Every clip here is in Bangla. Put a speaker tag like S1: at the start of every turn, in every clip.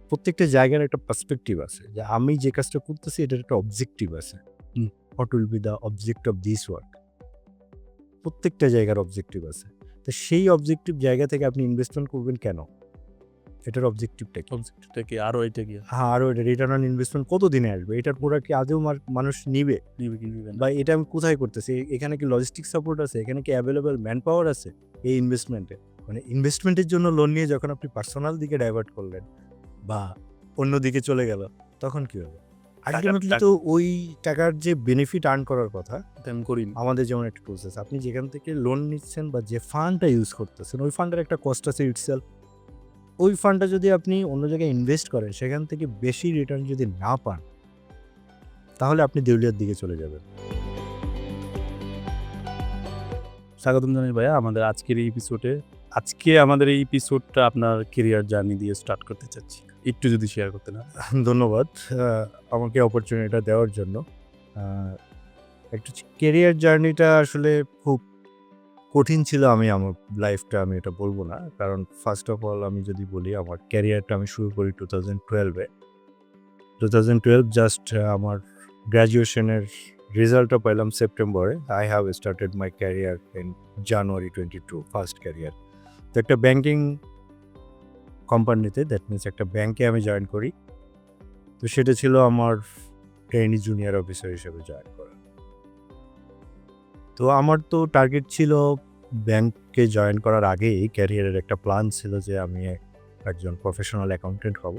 S1: প্রত্যেকটা জায়গার একটা পার্সপেক্টিভ আছে যে আমি যে কাজটা করতেছি এটার একটা অবজেক্টিভ আছে। What will be the object of this work? প্রত্যেকটা জায়গার অবজেক্টিভ আছে। তো সেই অবজেক্টিভ জায়গা থেকে আপনি ইনভেস্টমেন্ট করবেন কেন? এটার অবজেক্টিভটা কি?
S2: অবজেক্টটা কি আরও এটা কি
S1: হ্যাঁ, আরও এটা রিটার্ন অন ইনভেস্টমেন্ট কতদিনে আসবে? এটার প্রোডাক্ট কি আদৌ মানুষ নিবে?
S2: নিবে কি নিবে না?
S1: বা এটা আমি কোথায় করতেছি? এখানে কি লজিস্টিক সাপোর্ট আছে? এখানে কি অ্যাভেলেবল ম্যান পাওয়ার আছে এই ইনভেস্টমেন্টে? মানে ইনভেস্টমেন্টের জন্য লোন নিয়ে যখন আপনি পার্সোনাল দিকে ডাইভার্ট করলেন বা অন্য দিকে চলে গেল, তখন কি হবে? আল্টিমেটলি তো ওই টাকার যে বেনিফিট আর্ন করার কথা,
S2: আমি করিনি।
S1: আমাদের যেমন একটা প্রসেস। আপনি যেখান থেকে লোন নিচ্ছেন বা যে ফান্ডটা ইউজ করতেছেন, ওই ফান্ডের একটা কস্ট আছে ইটসেলফ। ওই ফান্ডটা যদি আপনি অন্য জায়গায় ইনভেস্ট করেন, সেখান থেকে বেশি রিটার্ন যদি না পান, তাহলে আপনি দেউলিয়ার দিকে চলে যাবেন।
S2: স্বাগতম জানাই ভাইয়া আমাদের আজকের এই এপিসোডে। আজকে আমাদের এই এপিসোডটা আপনার কেরিয়ার জার্নি দিয়ে স্টার্ট করতে চাচ্ছি। একটু যদি শেয়ার করতেন।
S1: ধন্যবাদ আমাকে অপরচুনিটিটা দেওয়ার জন্য। একটু কেরিয়ার জার্নিটা আসলে খুব কঠিন ছিল। আমার লাইফটা আমি এটা বলবো না। কারণ ফার্স্ট অফ অল আমি যদি বলি আমার ক্যারিয়ারটা আমি শুরু করি 2012-এ। 2012 জাস্ট আমার গ্র্যাজুয়েশনের রেজাল্টটা পাইলাম সেপ্টেম্বরে। I have started my career in January 22 first career. তো একটা ব্যাংকিং কোম্পানিতে, দ্যাট মিনস একটা ব্যাংকে আমি জয়েন করি। তো সেটা ছিল আমার ট্রেনি জুনিয়র অফিসার হিসেবে জয়েন করা। তো আমার তো টার্গেট ছিল ব্যাংকে জয়েন করার আগেই ক্যারিয়ারের একটা প্ল্যান ছিল যে আমি একজন প্রফেশনাল অ্যাকাউন্টেন্ট হব।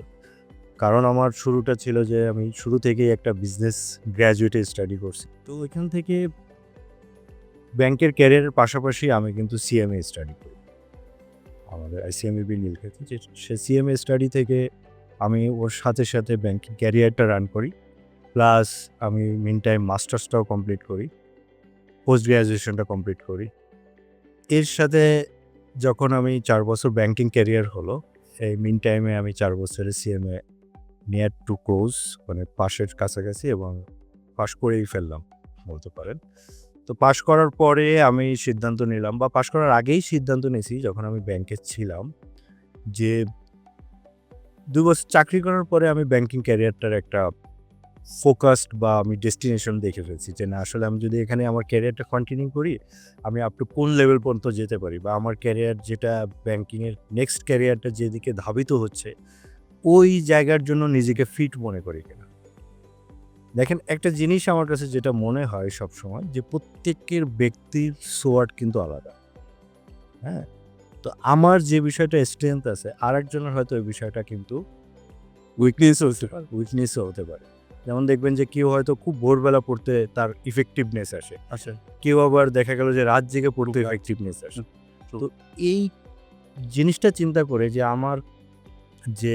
S1: কারণ আমার শুরুটা ছিল যে আমি শুরু থেকেই একটা বিজনেস গ্র্যাজুয়েটে স্টাডি করছি। তো ওইখান থেকে ব্যাংকের ক্যারিয়ারের পাশাপাশি আমি কিন্তু সিএমএ স্টাডি করি আমাদের আইসিএমইবি নীলক্ষেতে। যে সে সিএমএ স্টাডি থেকে আমি ওর সাথে সাথে ব্যাংকিং ক্যারিয়ারটা রান করি, প্লাস আমি মিন টাইম মাস্টার্সটাও কমপ্লিট করি, পোস্ট গ্র্যাজুয়েশনটা কমপ্লিট করি। এর সাথে যখন আমি 4 বছর ব্যাংকিং ক্যারিয়ার হলো, এই মিন টাইমে আমি 4 বছরের সিএমএ নিয়ার টু ক্লোজ, মানে পাশের কাছাকাছি, এবং পাশ করেই ফেললাম বলতে পারেন। তো পাশ করার পরে আমি সিদ্ধান্ত নিলাম, বা পাশ করার আগেই সিদ্ধান্ত নিয়েছি যখন আমি ব্যাংকে ছিলাম, যে 2 বছর চাকরি করার পরে আমি ব্যাংকিং ক্যারিয়ারটার একটা ফোকাসড বা আমি ডেস্টিনেশন দেখে ফেলছি যে না, আসলে আমি যদি এখানে আমার ক্যারিয়ারটা কন্টিনিউ করি, আমি আপ টু কোন লেভেল পর্যন্ত যেতে পারি, বা আমার ক্যারিয়ার যেটা ব্যাংকিংয়ের নেক্সট ক্যারিয়ারটা যেদিকে ধাবিত হচ্ছে, ওই জায়গার জন্য নিজেকে ফিট মনে করি কিনা। দেখেন, একটা জিনিস আমার কাছে যেটা মনে হয় সবসময়, যে প্রত্যেকের ব্যক্তির সোয়ার্ড কিন্তু আলাদা। হ্যাঁ, তো আমার যে বিষয়টা স্ট্রেংথ আছে, আরেকজনের হয়তো ওই বিষয়টা কিন্তু উইকনেসও হতে পারে। যেমন দেখবেন যে কেউ হয়তো খুব ভোরবেলা পড়তে তার ইফেক্টিভনেস আসে,
S2: আচ্ছা।
S1: কেউ আবার দেখা গেল যে রাত জেগে পড়তে ইফেক্টিভনেস আসে। তো এই জিনিসটা চিন্তা করে যে আমার যে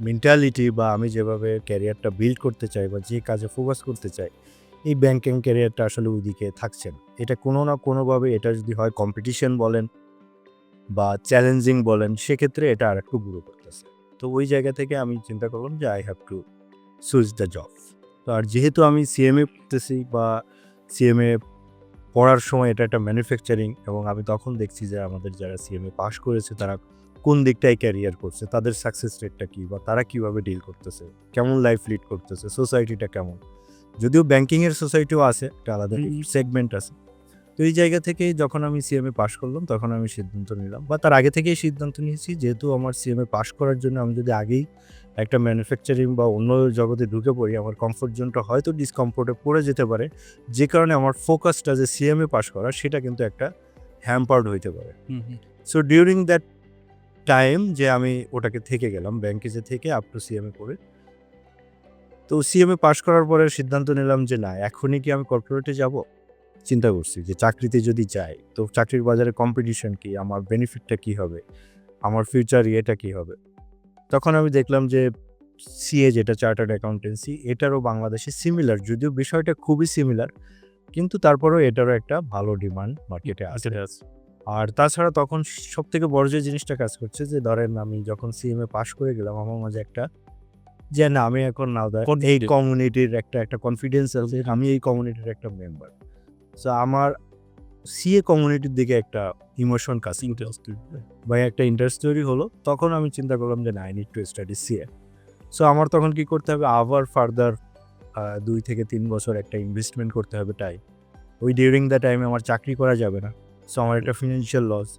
S1: মেন্টালিটি বা আমি যেভাবে ক্যারিয়ারটা বিল্ড করতে চাই বা যে কাজে ফোকাস করতে চাই, এই ব্যাংকিং ক্যারিয়ারটা আসলে ওইদিকে থাকছে না। এটা কোনো না কোনোভাবে, এটা যদি হয় কম্পিটিশন বলেন বা চ্যালেঞ্জিং বলেন, সেক্ষেত্রে এটা আরেকটু গ্রো করতেছে। তো ওই জায়গা থেকে আমি চিন্তা করলাম যে I have to switch the job. তো আর যেহেতু আমি সিএমএ পড়তেছি, বা সিএমএ পড়ার সময় এটা একটা ম্যানুফ্যাকচারিং, এবং আমি তখন দেখছি যে আমাদের যারা সিএমএ পাস করেছে তারা কোন দিকটায় ক্যারিয়ার করছে, তাদের সাকসেস রেটটা কী, বা তারা কীভাবে ডিল করতেছে, কেমন লাইফ লিড করতেছে, সোসাইটিটা কেমন। যদিও ব্যাংকিংয়ের সোসাইটিও আছে, একটা আলাদা সেগমেন্ট আছে। তো এই জায়গা থেকে যখন আমি সিএমএ পাস করলাম, তখন আমি সিদ্ধান্ত নিলাম, বা তার আগে থেকেই সিদ্ধান্ত নিয়েছি, যেহেতু আমার সিএমএ পাস করার জন্য আমি যদি আগেই একটা ম্যানুফ্যাকচারিং বা অন্য জগতে ঢুকে পড়ি, আমার কমফোর্ট জোনটা হয়তো ডিসকমফোর্টে পড়ে যেতে পারে, যে কারণে আমার ফোকাসটা যে সিএমএ পাস করা, সেটা কিন্তু একটা হ্যাম্পার্ড হইতে পারে। সো ডিউরিং দ্যাট টাইম যে আমি ওটাকে থেকে গেলাম, ব্যাংকে যে থেকে আপ টু সিএমএ করে। তো সিএমএ পাস করার পরে সিদ্ধান্ত নিলাম যে না, এখনই কি আমি কর্পোরেটে যাব? চিন্তা করছি যে চাকরিতে যদি যাই, তো চাকরির বাজারে কম্পিটিশন কি, আমার বেনিফিটটা কি হবে, আমার ফিউচার ইয়েটা কি হবে। তখন আমি দেখলাম যে সিএ, যেটা চার্টার্ড অ্যাকাউন্টেন্সি, এটারও বাংলাদেশে সিমিলার, যদিও বিষয়টা খুবই সিমিলার, কিন্তু তারপরেও এটারও একটা ভালো ডিমান্ড মার্কেটে আছে। আর তাছাড়া তখন সবথেকে বড় যে জিনিসটা কাজ করছে, যে ধরেন আমি যখন সিএমএ পাস করে গেলাম, আমার মাঝে একটা, যে না আমি এখন এই কমিউনিটির একটা কনফিডেন্স আছে, আমি এই কমিউনিটির একটা মেম্বার। সো আমার সিএ কমিউনিটির দিকে একটা ইমোশন কাজ বা একটা ইন্টারেস্ট তৈরি হলো। তখন আমি চিন্তা করলাম যে না, I need to study CA. So আমার তখন কি করতে হবে, আবার ফার্দার 2 থেকে 3 বছর একটা ইনভেস্টমেন্ট করতে হবে টাইম। ওই ডিউরিং দ্য টাইমে আমার চাকরি করা যাবে না। সো আমার একটা ফিনান্সিয়াল লস।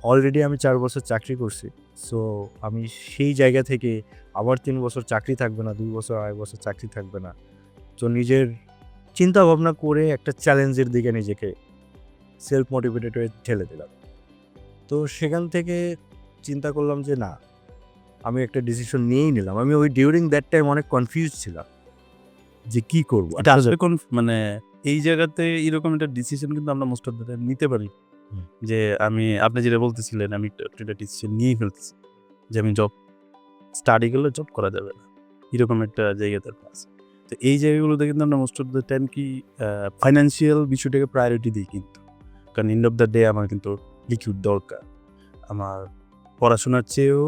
S1: অলরেডি আমি 4 বছর চাকরি করছি। সো আমি সেই জায়গা থেকে আবার 3 বছর চাকরি থাকবে না, 2 বছর 2.5 বছর চাকরি থাকবে না। তো নিজের চিন্তা ভাবনা করে একটা চ্যালেঞ্জের দিকে নিজেকে সেলফ মোটিভেটেড হয়ে ঠেলে দিলাম। তো সেখান থেকে চিন্তা করলাম যে না, আমি একটা ডিসিশন নিয়েই নিলাম। আমি ওই ডিউরিং দ্যাট টাইম অনেক কনফিউজ ছিলাম যে কি করবো।
S2: এটা আসলে মানে এই জায়গাতে এরকম একটা ডিসিশন কিন্তু আমরা মোস্ট অফ দ্য টাইম নিতে পারি। যে আপনি যেটা বলতেছিলেন, আমি একটা ডিসিশন নিয়েই ফেলতেছি যে আমি স্টাডি করলে জব করা যাবে না, এরকম একটা জায়গাতে আছে। তো এই জায়গাগুলোতে কিন্তু আমরা মোস্ট অফ দ্য টাইম কি ফাইন্যান্সিয়াল বিষয়টাকে প্রায়োরিটি দিই কিন্তু। কারণ এন্ড অফ দ্য ডে আমার কিন্তু লিকুইড দরকার। আমার পড়াশোনার চেয়েও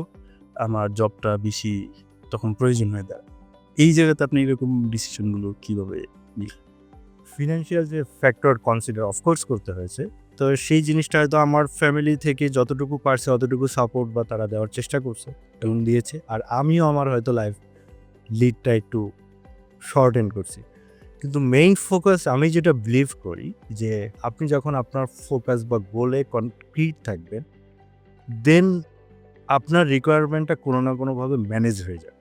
S2: আমার জবটা বেশি তখন প্রয়োজন হয়ে দাঁড়ায়। এই জায়গাতে আপনি এরকম ডিসিশনগুলো কীভাবে নিলেন?
S1: ফিনান্সিয়াল যে ফ্যাক্টর কনসিডার অফকোর্স করতে হয়েছে। তো সেই জিনিসটা হয়তো আমার ফ্যামিলি থেকে যতটুকু পারছে অতটুকু সাপোর্ট বা তারা দেওয়ার চেষ্টা করছে এবং দিয়েছে। আর আমিও আমার হয়তো লাইফ লিডটা একটু শর্টেন করছি। কিন্তু মেইন ফোকাস আমি যেটা বিলিভ করি যে আপনি যখন আপনার ফোকাস বা গোলে কনক্রিট থাকবেন, দেন আপনার রিকোয়ারমেন্টটা কোনো না কোনোভাবে ম্যানেজ হয়ে যাবে।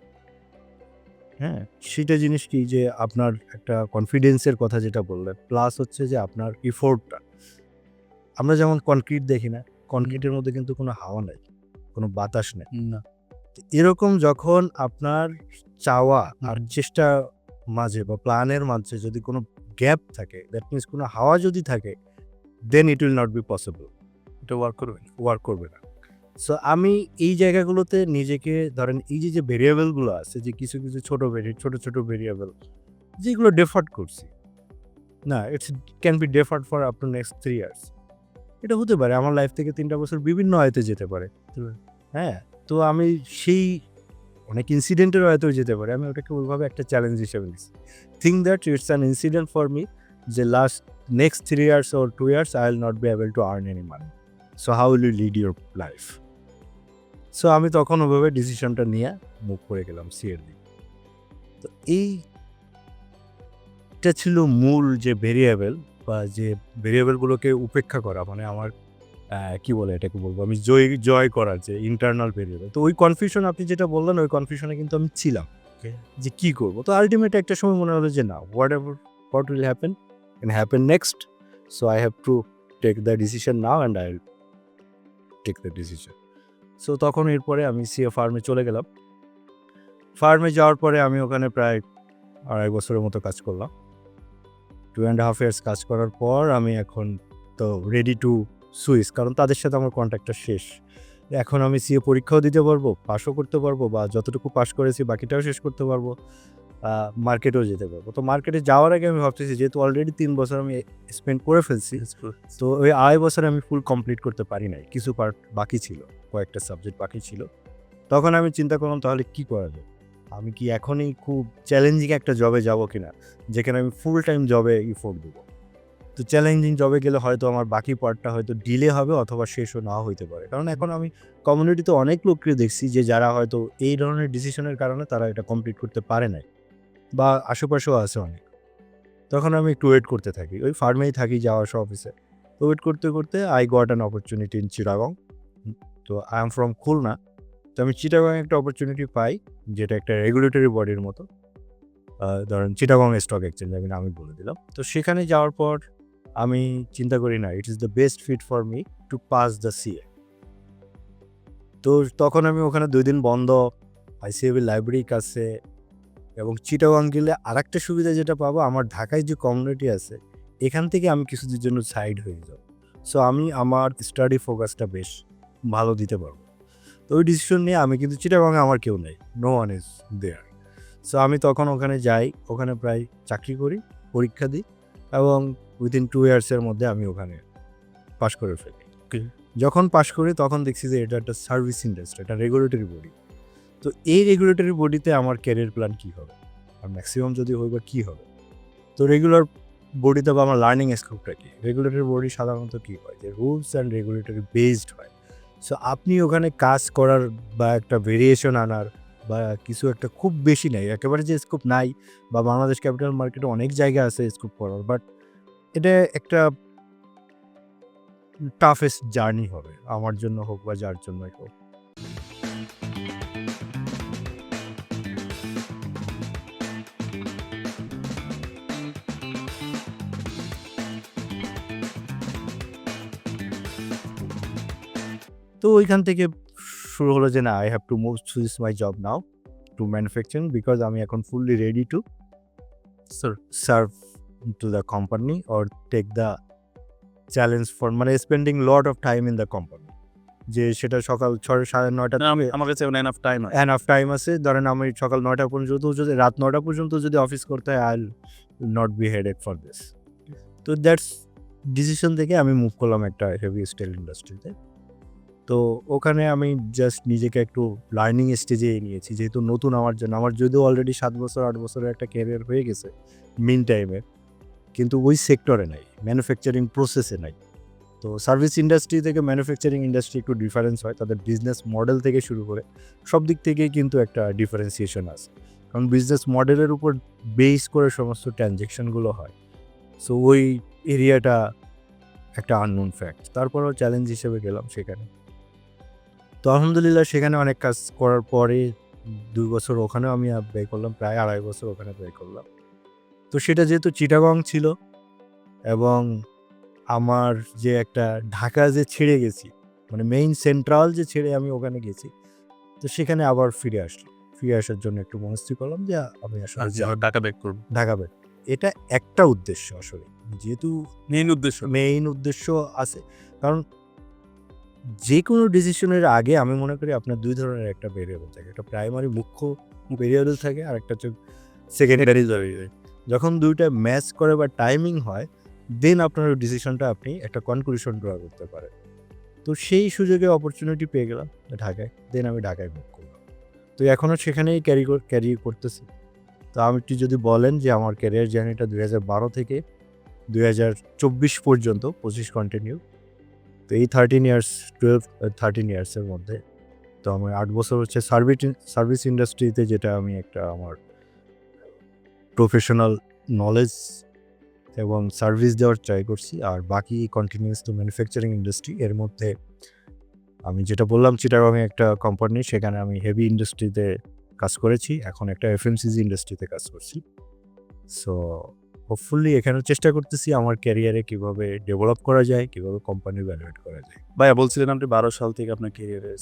S1: হ্যাঁ, সেটা জিনিস কি যে আপনার একটা কনফিডেন্সের কথা যেটা বললেন, প্লাস হচ্ছে যে আপনার এফোর্টটা। আমরা যেমন কনক্রিট দেখি না, কনক্রিটের মধ্যে কিন্তু কোনো হাওয়া নাই, কোনো বাতাস নেই।
S2: না।
S1: তো এরকম যখন আপনার চাওয়া আর চেষ্টা মাঝে বা প্ল্যানের মাঝে যদি কোনো গ্যাপ থাকে, দ্যাট মিনস কোনো হাওয়া যদি থাকে, then it will not be possible.
S2: এটা ওয়ার্ক করবে না।
S1: সো আমি এই জায়গাগুলোতে নিজেকে ধরেন এই যে ভেরিয়েবলগুলো আছে, যে কিছু ছোট ছোট ভেরিয়েবল যেগুলো ডেফার্ড করছি, না it's can be deferred for up to next 3 years. এটা হতে পারে আমার লাইফ থেকে 3টা বছর বিভিন্ন আয়তে যেতে পারে। হ্যাঁ, তো আমি সেই অনেক ইনসিডেন্টের হয়তো যেতে পারে। আমি ওটাকে ওইভাবে একটা চ্যালেঞ্জ হিসেবে নিচ্ছি। Think that it's an incident for me, যে next 3 years or 2 years I will not be able to earn any money. So how will you lead your life? So আমি তখন ওভাবে ডিসিশনটা নিয়ে মুভ করে গেলাম সিএর দিকে। তো এইটা ছিল মূল যে ভেরিয়েবল বা যে ভেরিয়েবলগুলোকে উপেক্ষা করা, মানে আমার কি বলে এটাকে বলবো, আমি জয় করার যে ইন্টারনাল ভেরিয়েবল। তো ওই কনফিউশন আপনি যেটা বললেন, ওই কনফিউশনে কিন্তু আমি ছিলাম যে কি করবো। তো আলটিমেট একটা সময় মনে হলো যে না, what will happen next, so I have to take the decision now and I will take the decision. So তখন এরপরে আমি সিএ ফার্মে চলে গেলাম। ফার্মে যাওয়ার পরে আমি ওখানে প্রায় 2.5 বছরের মতো কাজ করলাম। 2.5 ইয়ার্স কাজ করার পর আমি এখন তো রেডি টু সুইচ, কারণ তাদের সাথে আমার কন্ট্রাক্টটা শেষ। এখন আমি সিএ পরীক্ষাও দিতে পারবো, পাসও করতে পারবো, বা যতটুকু পাস করেছি বাকিটাও শেষ করতে পারবো, মার্কেটেও যেতে পারবো। তো মার্কেটে যাওয়ার আগে আমি ভাবতেছি, যেহেতু অলরেডি 3 বছর আমি স্পেন্ড করে ফেলছি, তো ওই 2.5 বছর আমি ফুল কমপ্লিট করতে পারি নাই, কিছু পার্ট বাকি ছিল, কয়েকটা সাবজেক্ট বাকি ছিল। তখন আমি চিন্তা করলাম তাহলে কি করা যায়। আমি কি এখনই খুব চ্যালেঞ্জিং একটা জবে যাবো কিনা, যেখানে আমি ফুল টাইম জবে এফোর্ট দেবো। তো চ্যালেঞ্জিং জবে গেলে হয়তো আমার বাকি পার্টটা হয়তো ডিলে হবে অথবা শেষও নাও হইতে পারে। কারণ এখন আমি কমিউনিটিতে অনেক লোককে দেখছি যে যারা হয়তো এই ধরনের ডিসিশনের কারণে তারা এটা কমপ্লিট করতে পারে নাই, বা আশেপাশেও আছে অনেক। তখন আমি একটু ওয়েট করতে থাকি, ওই ফার্মেই থাকি, যাওয়া আসা অফিসে। তো ওয়েট করতে করতে I got an opportunity in Chittagong. তো আই এম ফ্রম খুলনা। তো আমি চিটাগং একটা অপরচুনিটি পাই, যেটা একটা রেগুলেটরি বডির মতো, ধরেন চিটাগং স্টক এক্সচেঞ্জ, আমি বলে দিলাম। তো সেখানে যাওয়ার পর আমি চিন্তা করি না it is the best fit for me to pass the CA. তো তখন আমি ওখানে 2 দিন বন্ধ, আইসিএবি লাইব্রেরির কাছে, এবং চিটাগং গেলে আরেকটা সুবিধা যেটা পাবো, আমার ঢাকায় যে কমিউনিটি আছে এখান থেকে আমি কিছুদিনের জন্য সাইড হয়ে যাব। সো আমি আমার স্টাডি ফোকাসটা বেশ ভালো দিতে পারবো। তো ওই ডিসিশন নিয়ে আমি কিন্তু চিটাগংয়ে আমার কেউ নেই, no one is there. So আমি তখন ওখানে যাই, ওখানে প্রায় চাকরি করি, পরীক্ষা দিই, এবং উইদিন 2 ইয়ার্সের মধ্যে আমি ওখানে পাশ করে ফেলি। যখন পাশ করি তখন দেখছি যে এটা একটা সার্ভিস ইন্ডাস্ট্রি, একটা রেগুলেটরি বডি। তো এই রেগুলেটরি বডিতে আমার ক্যারিয়ার প্ল্যান কী হবে, আর ম্যাক্সিমাম যদি হয় বা কী হবে। তো বডিতে বা আমার লার্নিং স্কোপটা কি। রেগুলেটরি বডি সাধারণত কী হয় যে রুলস অ্যান্ড রেগুলেটরি বেসড হয়। সো আপনি ওখানে কাজ করার বা একটা ভেরিয়েশন আনার বা কিছু একটা খুব বেশি নাই, একেবারে যে স্কোপ নাই বা বাংলাদেশ ক্যাপিটাল মার্কেটে অনেক জায়গা আছে স্কোপ করার, বাট এটা একটা টাফেস্ট জার্নি হবে আমার জন্য হোক বা যার জন্যই হোক। তো ওইখান থেকে শুরু হলো যে না, I have to move switch my job now to manufacturing because আমি এখন fully ready to serve to the company or take the challenge for মানে spending lot of time in the company. যে সেটা সকাল 9:30
S2: না, আমার কাছে এনাফ টাইম আছে।
S1: এনাফ টাইম আছে, ধরেন আমি সকাল 9টা পর্যন্ত যদি রাত 9টা পর্যন্ত যদি অফিস করতে হয়, I not be headed for this. তো দ্যাটস ডিসিশন থেকে আমি মুভ করলাম একটা হেভি স্টিল ইন্ডাস্ট্রিতে। তো ওখানে আমি জাস্ট নিজেকে একটু লার্নিং স্টেজে নিয়েছি, যেহেতু নতুন আমার জন্য। আমার যদিও অলরেডি 7 বছর 8 বছরের একটা ক্যারিয়ার হয়ে গেছে মিন টাইমে, কিন্তু ওই সেক্টরে নাই, ম্যানুফ্যাকচারিং প্রসেসে নাই। তো সার্ভিস ইন্ডাস্ট্রি থেকে ম্যানুফ্যাকচারিং ইন্ডাস্ট্রি একটু ডিফারেন্স হয়, তাদের বিজনেস মডেল থেকে শুরু করে সব দিক থেকেই কিন্তু একটা ডিফারেন্সিয়েশন আছে, কারণ বিজনেস মডেলের উপর বেস করে সমস্ত ট্রানজ্যাকশনগুলো হয়। সো ওই এরিয়াটা একটা আননোন ফ্যাক্ট। তারপরও চ্যালেঞ্জ হিসেবে গেলাম সেখানে। তো আলহামদুলিল্লাহ সেখানে অনেক কাজ করার পরে 2 বছর ওখানেও আমি ব্যয় করলাম, প্রায় 2.5 বছর ওখানে ব্যয় করলাম। তো সেটা যেহেতু চিটাগং ছিল এবং আমার যে একটা ঢাকা যে ছেড়ে গেছি, মানে মেইন সেন্ট্রাল যে ছেড়ে আমি ওখানে গেছি, তো সেখানে আবার ফিরে আসলাম। ফিরে আসার জন্য একটু মনস্থির করলাম যে আমি আসলে
S2: টাকা ব্যাক করবো,
S1: ঢাকা বের। এটা একটা উদ্দেশ্য আসলে, যেহেতু মেইন উদ্দেশ্য আছে, কারণ যে কোনো ডিসিশনের আগে আমি মনে করি আপনার 2 ধরনের একটা ভেরিয়েবল থাকে, একটা প্রাইমারি মুখ্য ভেরিয়েবল থাকে আর একটা হচ্ছে সেকেন্ডারি ভেরিয়েবল। যখন দুইটা ম্যাচ করে বা টাইমিং হয়, দেন আপনার ডিসিশনটা আপনি একটা কনক্লুশন ড্র করতে পারেন। তো সেই সুযোগে অপরচুনিটি পেয়ে গেলাম ঢাকায়, দেন আমি ঢাকায় মুভ করলাম। তো এখনও সেখানেই ক্যারি করতেছি। তো আমি একটু যদি বলেন যে আমার ক্যারিয়ার জার্নিটা 2012 থেকে 2024 পর্যন্ত 25 কন্টিনিউ। তো এই 13 ইয়ার্সের মধ্যে তো আমার 8 বছর হচ্ছে সার্ভিস ইন্ডাস্ট্রিতে, যেটা আমি একটা আমার প্রফেশনাল নলেজ এবং সার্ভিস দেওয়ার ট্রাই করছি। আর বাকি কন্টিনিউয়াস তো ম্যানুফ্যাকচারিং ইন্ডাস্ট্রি। এর মধ্যে আমি যেটা বললাম চিটাগংয়ে একটা কোম্পানি, সেখানে আমি হেভি ইন্ডাস্ট্রিতে কাজ করেছি, এখন একটা এফএমসিজি ইন্ডাস্ট্রিতে কাজ করছি। সো হোপফুলি এখানেও চেষ্টা করতেছি আমার ক্যারিয়ারে কীভাবে ডেভেলপ করা যায়, কীভাবে কোম্পানি ভ্যালুয়েট করা যায়।
S2: ভাইয়া বলছিলেন আপনি 12 সাল থেকে আপনার ক্যারিয়ারের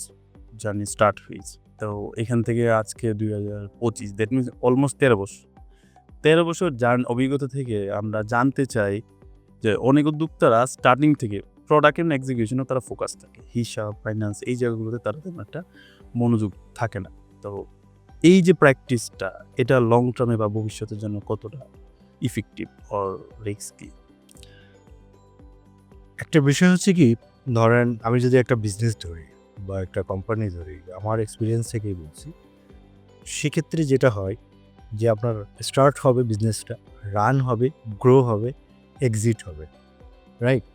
S2: জার্নি স্টার্ট হয়েছে। তো এখান থেকে আজকে 2025, দ্যাট মিনস অলমোস্ট 13 বছর। 13 বছর অভিজ্ঞতা থেকে আমরা জানতে চাই যে অনেক উদ্যোক্তারা স্টার্টিং থেকে প্রোডাক্ট এন্ড এক্সিকিউশনে তারা ফোকাস থাকে, হিসাব, ফাইন্যান্স এই জায়গাগুলোতে তারা তেমন একটা মনোযোগ থাকে না। তো এই যে প্র্যাকটিসটা, এটা লং টার্মে বা ভবিষ্যতের জন্য কতটা ইফেক্টিভ অর রিস্কি?
S1: একটা বিষয় হচ্ছে কি, ধরেন আমি যদি একটা বিজনেস ধরি বা একটা কোম্পানি ধরি, আমার এক্সপিরিয়েন্স থেকেই বলছি, সেক্ষেত্রে যেটা হয় যে আপনার স্টার্ট হবে বিজনেসটা, রান হবে, গ্রো হবে, এক্সিট হবে, রাইট?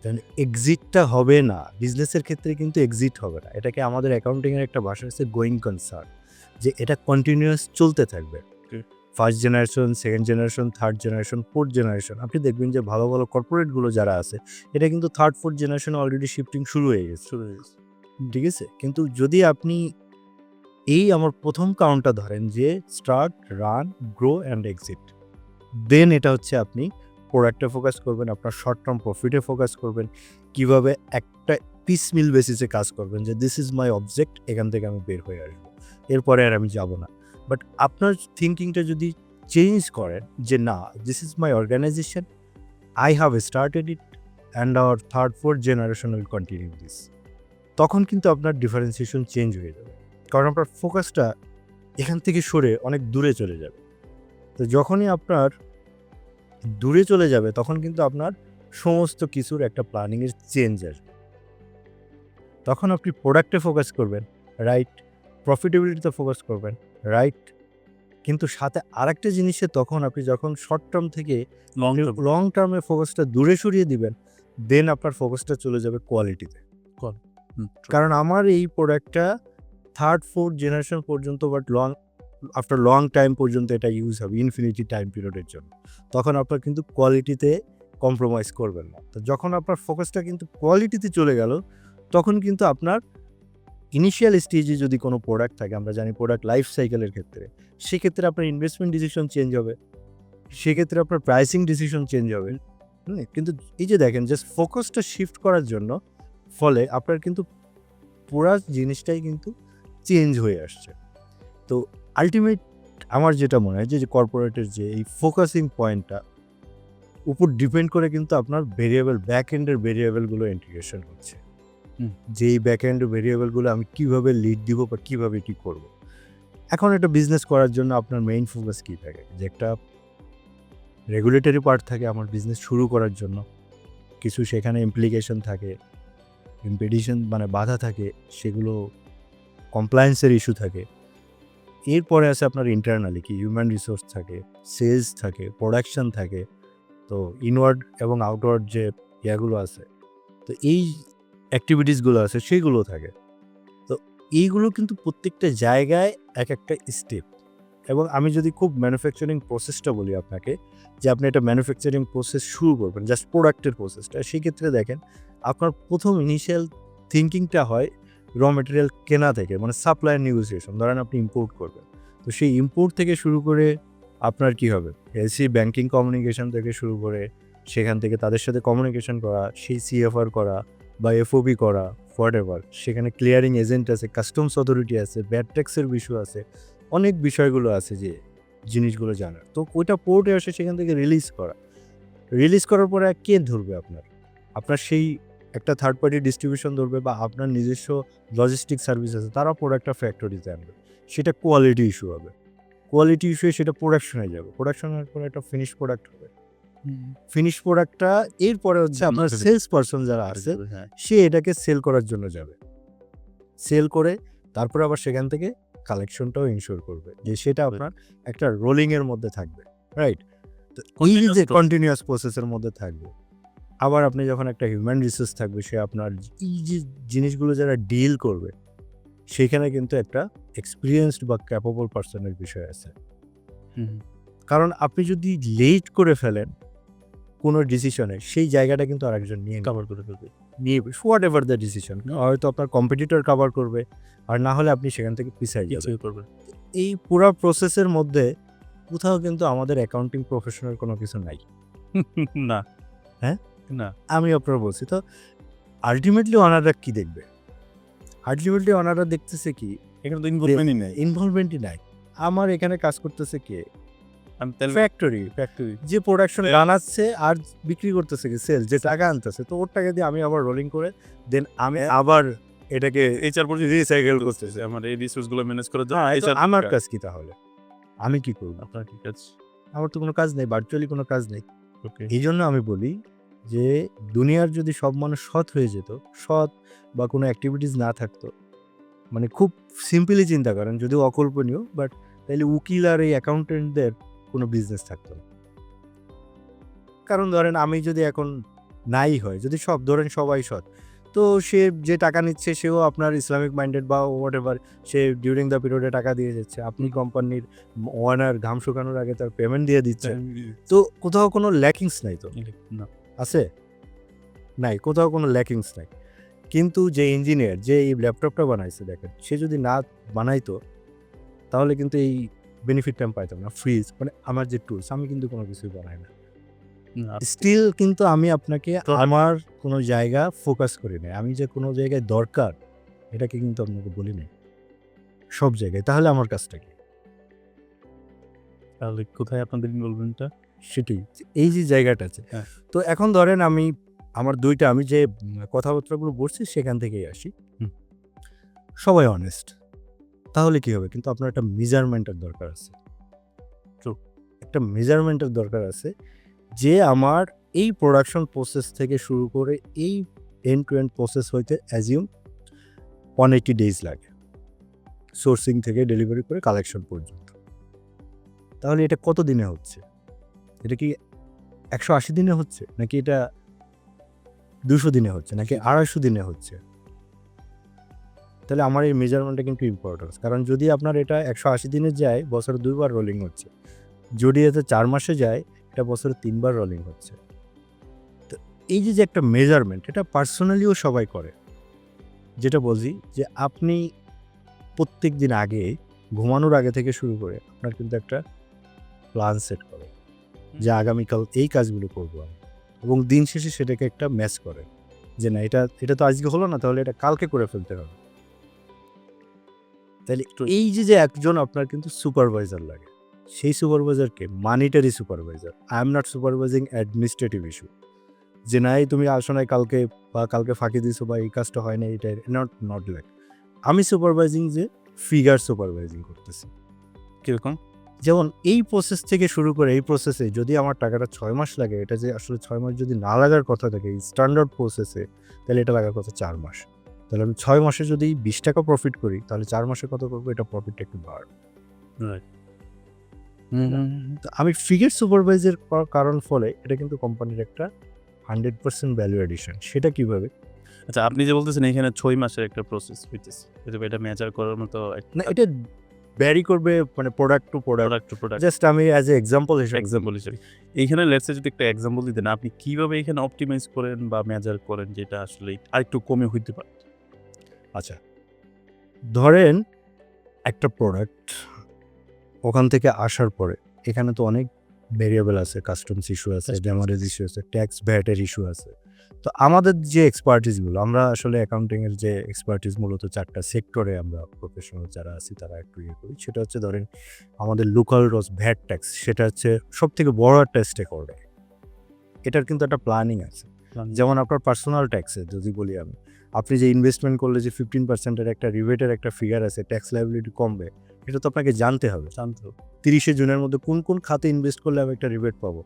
S1: দেন এক্সিটটা হবে না, বিজনেসের ক্ষেত্রে কিন্তু এক্সিট হবে না। এটাকে আমাদের অ্যাকাউন্টিংয়ের একটা ভাষা হচ্ছে গোয়িং কনসার্ন, যে এটা কন্টিনিউয়াস চলতে থাকবে। First generation, second generation, third generation, fourth generation. আপনি দেখবেন যে ভালো ভালো কর্পোরেটগুলো যারা আছে, এটা কিন্তু third fourth generation already shifting শুরু হয়ে গেছে। ঠিক আছে, কিন্তু যদি আপনি এই আমার প্রথম কাউন্টটা ধরেন যে start, run, grow and exit, then এটা হচ্ছে আপনি প্রোডাক্টে ফোকাস করবেন, আপনার শর্ট টার্ম প্রফিটে ফোকাস করবেন, কিভাবে একটা পিস মিল বেসিসে কাজ করবেন, যে দিস ইজ মাই অবজেক্ট, এখান থেকে আমি বের হয়ে আসবো, এরপরে আর আমি যাব না। বাট আপনার থিঙ্কিংটা যদি চেঞ্জ করেন যে না, this is my organization, I have started it and our third fourth generation will continue this, তখন কিন্তু আপনার ডিফারেন্সিয়েশন চেঞ্জ হয়ে যাবে, কারণ আপনার ফোকাসটা এখান থেকে সরে অনেক দূরে চলে যাবে। তো যখনই আপনার দূরে চলে যাবে, তখন কিন্তু আপনার সমস্ত কিছুর একটা প্ল্যানিংয়ের চেঞ্জ আসবে। তখন আপনি প্রোডাক্টে ফোকাস করবেন, রাইট, প্রফিটেবিলিটিতে ফোকাস করবেন, রাইট, কিন্তু সাথে আরেকটা জিনিসে তখন আপনি যখন শর্ট টার্ম থেকে
S2: লং
S1: লং টার্মে ফোকাসটা দূরে সরিয়ে দিবেন, দেন আপনার ফোকাসটা চলে যাবে কোয়ালিটিতে। কারণ আমার এই প্রোডাক্টটা 3rd 4th জেনারেশন পর্যন্ত, বাট আফটার লং টাইম পর্যন্ত এটা ইউজ হবে ইনফিনিটি টাইম পিরিয়ডের জন্য। তখন আপনার কিন্তু কোয়ালিটিতে কম্প্রোমাইজ করবেন না। তো যখন আপনার ফোকাসটা কিন্তু কোয়ালিটিতে চলে গেল, তখন কিন্তু আপনার ইনিশিয়াল স্টেজে যদি কোনো প্রোডাক্ট থাকে, আমরা জানি প্রোডাক্ট লাইফ সাইকেলের ক্ষেত্রে, সেক্ষেত্রে আপনার ইনভেস্টমেন্ট ডিসিশন চেঞ্জ হবে, সেক্ষেত্রে আপনার প্রাইসিং ডিসিশন চেঞ্জ হবে। কিন্তু এই যে দেখেন, জাস্ট ফোকাসটা শিফট করার জন্য ফলে আপনার কিন্তু পুরা জিনিসটাই কিন্তু চেঞ্জ হয়ে আসছে। তো আলটিমেট আমার যেটা মনে হয় যে কর্পোরেটের যে এই ফোকাসিং পয়েন্টটা উপর ডিপেন্ড করে কিন্তু আপনার ভেরিয়েবল, ব্যাক এন্ডের ভেরিয়েবলগুলো ইন্টিগ্রেশন হচ্ছে। যে এই ব্যাক এন্ড ভেরিয়েবলগুলো আমি কীভাবে লিড দিব বা কীভাবে কী করব। এখন একটা বিজনেস করার জন্য আপনার মেইন ফোকাস কী থাকে, যে একটা রেগুলেটরি পার্ট থাকে আমার বিজনেস শুরু করার জন্য, কিছু সেখানে ইমপ্লিকেশন থাকে, ইম্পিডিশন মানে বাধা থাকে, সেগুলো কমপ্লায়েন্সের ইস্যু থাকে। এরপরে আছে আপনার ইন্টারনালি কি হিউম্যান রিসোর্স থাকে, সেলস থাকে, প্রোডাকশন থাকে, তো ইনওয়ার্ড এবং আউটওয়ার্ড যে ইয়াগুলো আছে, তো এই অ্যাক্টিভিটিসগুলো আছে সেইগুলো থাকে। তো এইগুলো কিন্তু প্রত্যেকটা জায়গায় এক একটা স্টেপ। এবং আমি যদি খুব ম্যানুফ্যাকচারিং প্রসেসটা বলি আপনাকে, যে আপনি একটা ম্যানুফ্যাকচারিং প্রসেস শুরু করবেন, জাস্ট প্রোডাক্টের প্রসেসটা, সেক্ষেত্রে দেখেন আপনার প্রথম ইনিশিয়াল থিঙ্কিংটা হয় র মেটেরিয়াল কেনা থেকে, মানে সাপ্লাই নেগোসিয়েশন। ধরেন আপনি ইম্পোর্ট করবেন, তো সেই ইম্পোর্ট থেকে শুরু করে আপনার কি হবে, এলসি ব্যাংকিং কমিউনিকেশন থেকে শুরু করে সেখান থেকে তাদের সাথে কমিউনিকেশন করা, সেই সিএফআর করা বা এফওবি করা, হোয়াট এভার, সেখানে ক্লিয়ারিং এজেন্ট আছে, কাস্টমস অথরিটি আছে, ব্যাড ট্যাক্সের বিষয় আছে, অনেক বিষয়গুলো আছে যে জিনিসগুলো জানার। তো ওইটা পোর্টে আসে, সেখান থেকে রিলিজ করার পরে কে ধরবে আপনার সেই একটা থার্ড পার্টি ডিস্ট্রিবিউশন ধরবে, বা আপনার নিজস্ব লজিস্টিক সার্ভিস আছে, তারা প্রোডাক্টটা ফ্যাক্টরিতে আনবে, সেটা কোয়ালিটি ইস্যু হবে, কোয়ালিটি ইস্যু সেটা প্রোডাকশনে যাবে, প্রোডাকশনের পরে একটা ফিনিশ প্রোডাক্ট হবে, ফিনিশ প্রোডাক্টটা এরপরে হচ্ছে আপনার সেলস পারসন যারা আছে, সে এটাকে সেল করার জন্য যাবে, সেল করে তারপরে আবার সেখান থেকে কালেকশনটাও ইনশিওর করবে যে সেটা আপনার একটা রোলিংয়ের মধ্যে থাকবে, রাইট? তো এই যে কন্টিনিউয়াস প্রসেসের মধ্যে থাকবে। আবার আপনি যখন একটা হিউম্যান রিসোর্স থাকবে, সে আপনার এই যে জিনিসগুলো যারা ডিল করবে, সেখানে কিন্তু একটা এক্সপিরিয়েন্সড বা ক্যাপেবল পার্সনের বিষয় আছে। কারণ আপনি যদি লেট করে ফেলেন কোনো ডিসিশনে, সেই জায়গাটা কিন্তু আরেকজন নিয়ে
S2: কভার করে ফেলবে,
S1: হোয়াট এভার দ্য ডিসিশন, হয়তো আপনার কম্পিটিটর কভার করবে, আর না হলে আপনি সেখান থেকে পিছাই যাবেন। এই পুরো প্রসেসের মধ্যে কোথাও কিন্তু আমাদের অ্যাকাউন্টিং প্রফেশনের কোনো কিছু নাই।
S2: না,
S1: হ্যাঁ
S2: না,
S1: আমি আপনার বলছি। তো আলটিমেটলি ওনারা কি দেখবে? আলটিমেটলি ওনারা দেখতেছে কি,
S2: এখানে তো ইনভলভমেন্টই নেই।
S1: ইনভলভমেন্টই নাই। আমার এখানে কাজ করতেছে কে?
S2: ফ্যাক্টরি
S1: যে প্রোডাকশন বানাচ্ছে আর বিক্রি করতেছে কি, সেল যে টাকা আনতেছে, তো ওর টাকা দিয়ে আমি আবার রোলিং করে দেন আমি আবার এটাকে
S2: এইচআর পর্যন্ত রিসাইকেল করতেছে আমার এই রিসোর্সগুলো ম্যানেজ করার জন্য।
S1: আমার কাজ কি তাহলে? আমি কি করব?
S2: আপনার কি কাজ?
S1: আমার তো কোনো কাজ নেই, ভার্চুয়ালি কোনো কাজ নেই।
S2: ওকে,
S1: এই জন্য আমি বলি যে দুনিয়ার যদি সব মানুষ সৎ হয়ে যেত, সৎ বা কোনো অ্যাক্টিভিটিস না থাকতো, মানে খুব সিম্পলি চিন্তা করেন, যদিও অকল্পনীয়, বাট তাইলে উকিল আর এই অ্যাকাউন্টেন্টদের কোনো বিজনেস থাকতো না। কারণ ধরেন আমি যদি এখন নাই হয়, যদি সব ধরেন সবাই সৎ, তো সে যে টাকা নিচ্ছে সেও আপনার ইসলামিক মাইন্ডেড বা what ever, say during the পিরিয়ডে টাকা দিয়ে যাচ্ছে, আপনি কোম্পানির ওনার ঘাম শুকানোর আগে তার পেমেন্ট দিয়ে দিচ্ছেন, তো কোথাও কোনো ল্যাকিংস নাই। তো
S2: না,
S1: আছে? নাই, কোথাও কোনো ল্যাকিংস নাই। কিন্তু যে ইঞ্জিনিয়ার, যে এই ল্যাপটপটা বানাইছে, দেখেন, সে যদি না বানাইতো তাহলে কিন্তু এই বেনিফিটটা আমি পাইতাম না। ফ্রিজ মানে আমার যে টুলস, আমি কিন্তু কোনো কিছুই বানাই না। স্টিল কিন্তু আমি আপনাকে আমার কোনো জায়গা ফোকাস করি নাই, আমি যে কোনো জায়গায় দরকার এটাকে কিন্তু আপনাকে বলি নাই সব জায়গায়। তাহলে আমার কাজটা কি?
S2: তাহলে কোথায় আপনাদের ইনভলভমেন্টটা?
S1: সেটাই, এই যে জায়গাটা আছে।
S2: হ্যাঁ।
S1: তো এখন ধরেন আমি আমার দুইটা, আমি যে কথাবার্তাগুলো বলছি সেখান থেকেই আসি। সবাই অনেস্ট, তাহলে কি হবে? কিন্তু আপনার একটা মেজারমেন্টের দরকার আছে। একটা মেজারমেন্টের দরকার আছে যে আমার এই প্রোডাকশন প্রসেস থেকে শুরু করে এই এন্ড টু এন্ড প্রসেস হইতে অ্যাজিউম 180 ডেজ লাগে, সোর্সিং থেকে ডেলিভারি করে কালেকশন পর্যন্ত। তাহলে এটা কত দিনে হচ্ছে? এটা কি 180 দিনে হচ্ছে, নাকি এটা 200 দিনে হচ্ছে, নাকি 250 দিনে হচ্ছে? তাহলে আমার এই মেজারমেন্টটা কিন্তু ইম্পর্টেন্স, কারণ যদি আপনার এটা 180 দিনে যায়, বছরে 2 বার রোলিং হচ্ছে। যদি এটা 4 মাসে যায়, এটা বছরে 3 বার রোলিং হচ্ছে। তো এই যে একটা মেজারমেন্ট, এটা পার্সোনালিও সবাই করে। যেটা বলছি যে আপনি প্রত্যেক দিন আগে ঘুমানোর আগে থেকে শুরু করে আপনার কিন্তু একটা প্ল্যান সেট করে যে আগামীকাল এই কাজগুলো করবো আমি, এবং দিন শেষে সেটাকে একটা ম্যাচ করে যে না, এটা তো আজকে হলো না, তাহলে এটা কালকে করে ফেলতে হবে। তাহলে এই যে একজন আপনার কিন্তু সুপারভাইজার লাগে, সেই সুপারভাইজারকে monetary supervisor. I am not supervising administrative issue, যে নাই তুমি আসো নাই কালকে, বা কালকে ফাঁকি দিছো, বা এই কাজটা হয় না, এটা নট লাইক। আমি সুপারভাইজিং যে ফিগার সুপারভাইজিং করতেছি।
S2: কিরকম?
S1: যেমন এই প্রসেস থেকে শুরু করে এই প্রসেসে যদি আমার টাকাটা 6 মাস লাগে, এটা যে আসলে 6 মাস যদি না লাগার কথা থাকে এই স্ট্যান্ডার্ড প্রসেসে, তাহলে এটা লাগার কথা 4 মাস। তাহলে আমি 6 মাসে যদি 20 টাকা প্রফিট করি, তাহলে 4 মাসে কত করবো? এটা প্রফিটটা একটু বাড়বে।
S2: রাইট।
S1: তো আমি ফিগার সুপারভাইজার কারণ ফলে এটা কিন্তু কোম্পানির একটা 100% ভ্যালু এডিশন। সেটা কিভাবে?
S2: আচ্ছা, আপনি যে বলতেছেন এখানে 6 মাসের একটা প্রসেস হইতেছে। এটা মেজার করার মতো
S1: না, এটা ভ্যারি করবে মানে product to product.
S2: Product to product
S1: just আমি অ্যাজ এ এক্সাম্পল হিসেবে
S2: এক্সাম্পল হিসেবে। এইখানে লেটস সে যদি একটা এক্সাম্পল দিতেন, আপনি কিভাবে এখানে অপটিমাইজ করেন বা মেজার করেন যেটা আসলে আরেকটু কমে হইতে পারে?
S1: আচ্ছা, ধরেন একটা প্রোডাক্ট ওখান থেকে আসার পরে এখানে তো অনেক ভেরিয়েবল আছে, কাস্টমস ইস্যু আছে, ড্যামারেজ ইস্যু আছে, ট্যাক্স ভ্যাটের ইস্যু আছে। তো আমাদের যে এক্সপার্টিসগুলো, আমরা আসলে অ্যাকাউন্টিংয়ের যে এক্সপার্টিস মূলত 4টা সেক্টরে আমরা প্রফেশনাল যারা আছি তারা একটু করি। সেটা হচ্ছে ধরেন আমাদের লোকাল রোজ ভ্যাট ট্যাক্স, সেটা হচ্ছে সবথেকে বড় একটা স্টেক হোল্ডার। এটার কিন্তু একটা প্ল্যানিং আছে। যেমন আপনার পার্সোনাল ট্যাক্সে যদি বলি আমি, আপনি যে ইনভেস্টমেন্ট করলে যে 15% একটা রিবেটের একটা ফিগার আছে, ট্যাক্স লায়াবিলিটি কমবে, এটা তো আপনাকে জানতে হবে। 30শে জুনের মধ্যে কোন কোন খাতে ইনভেস্ট করলে আমি একটা রিবেট পাবো,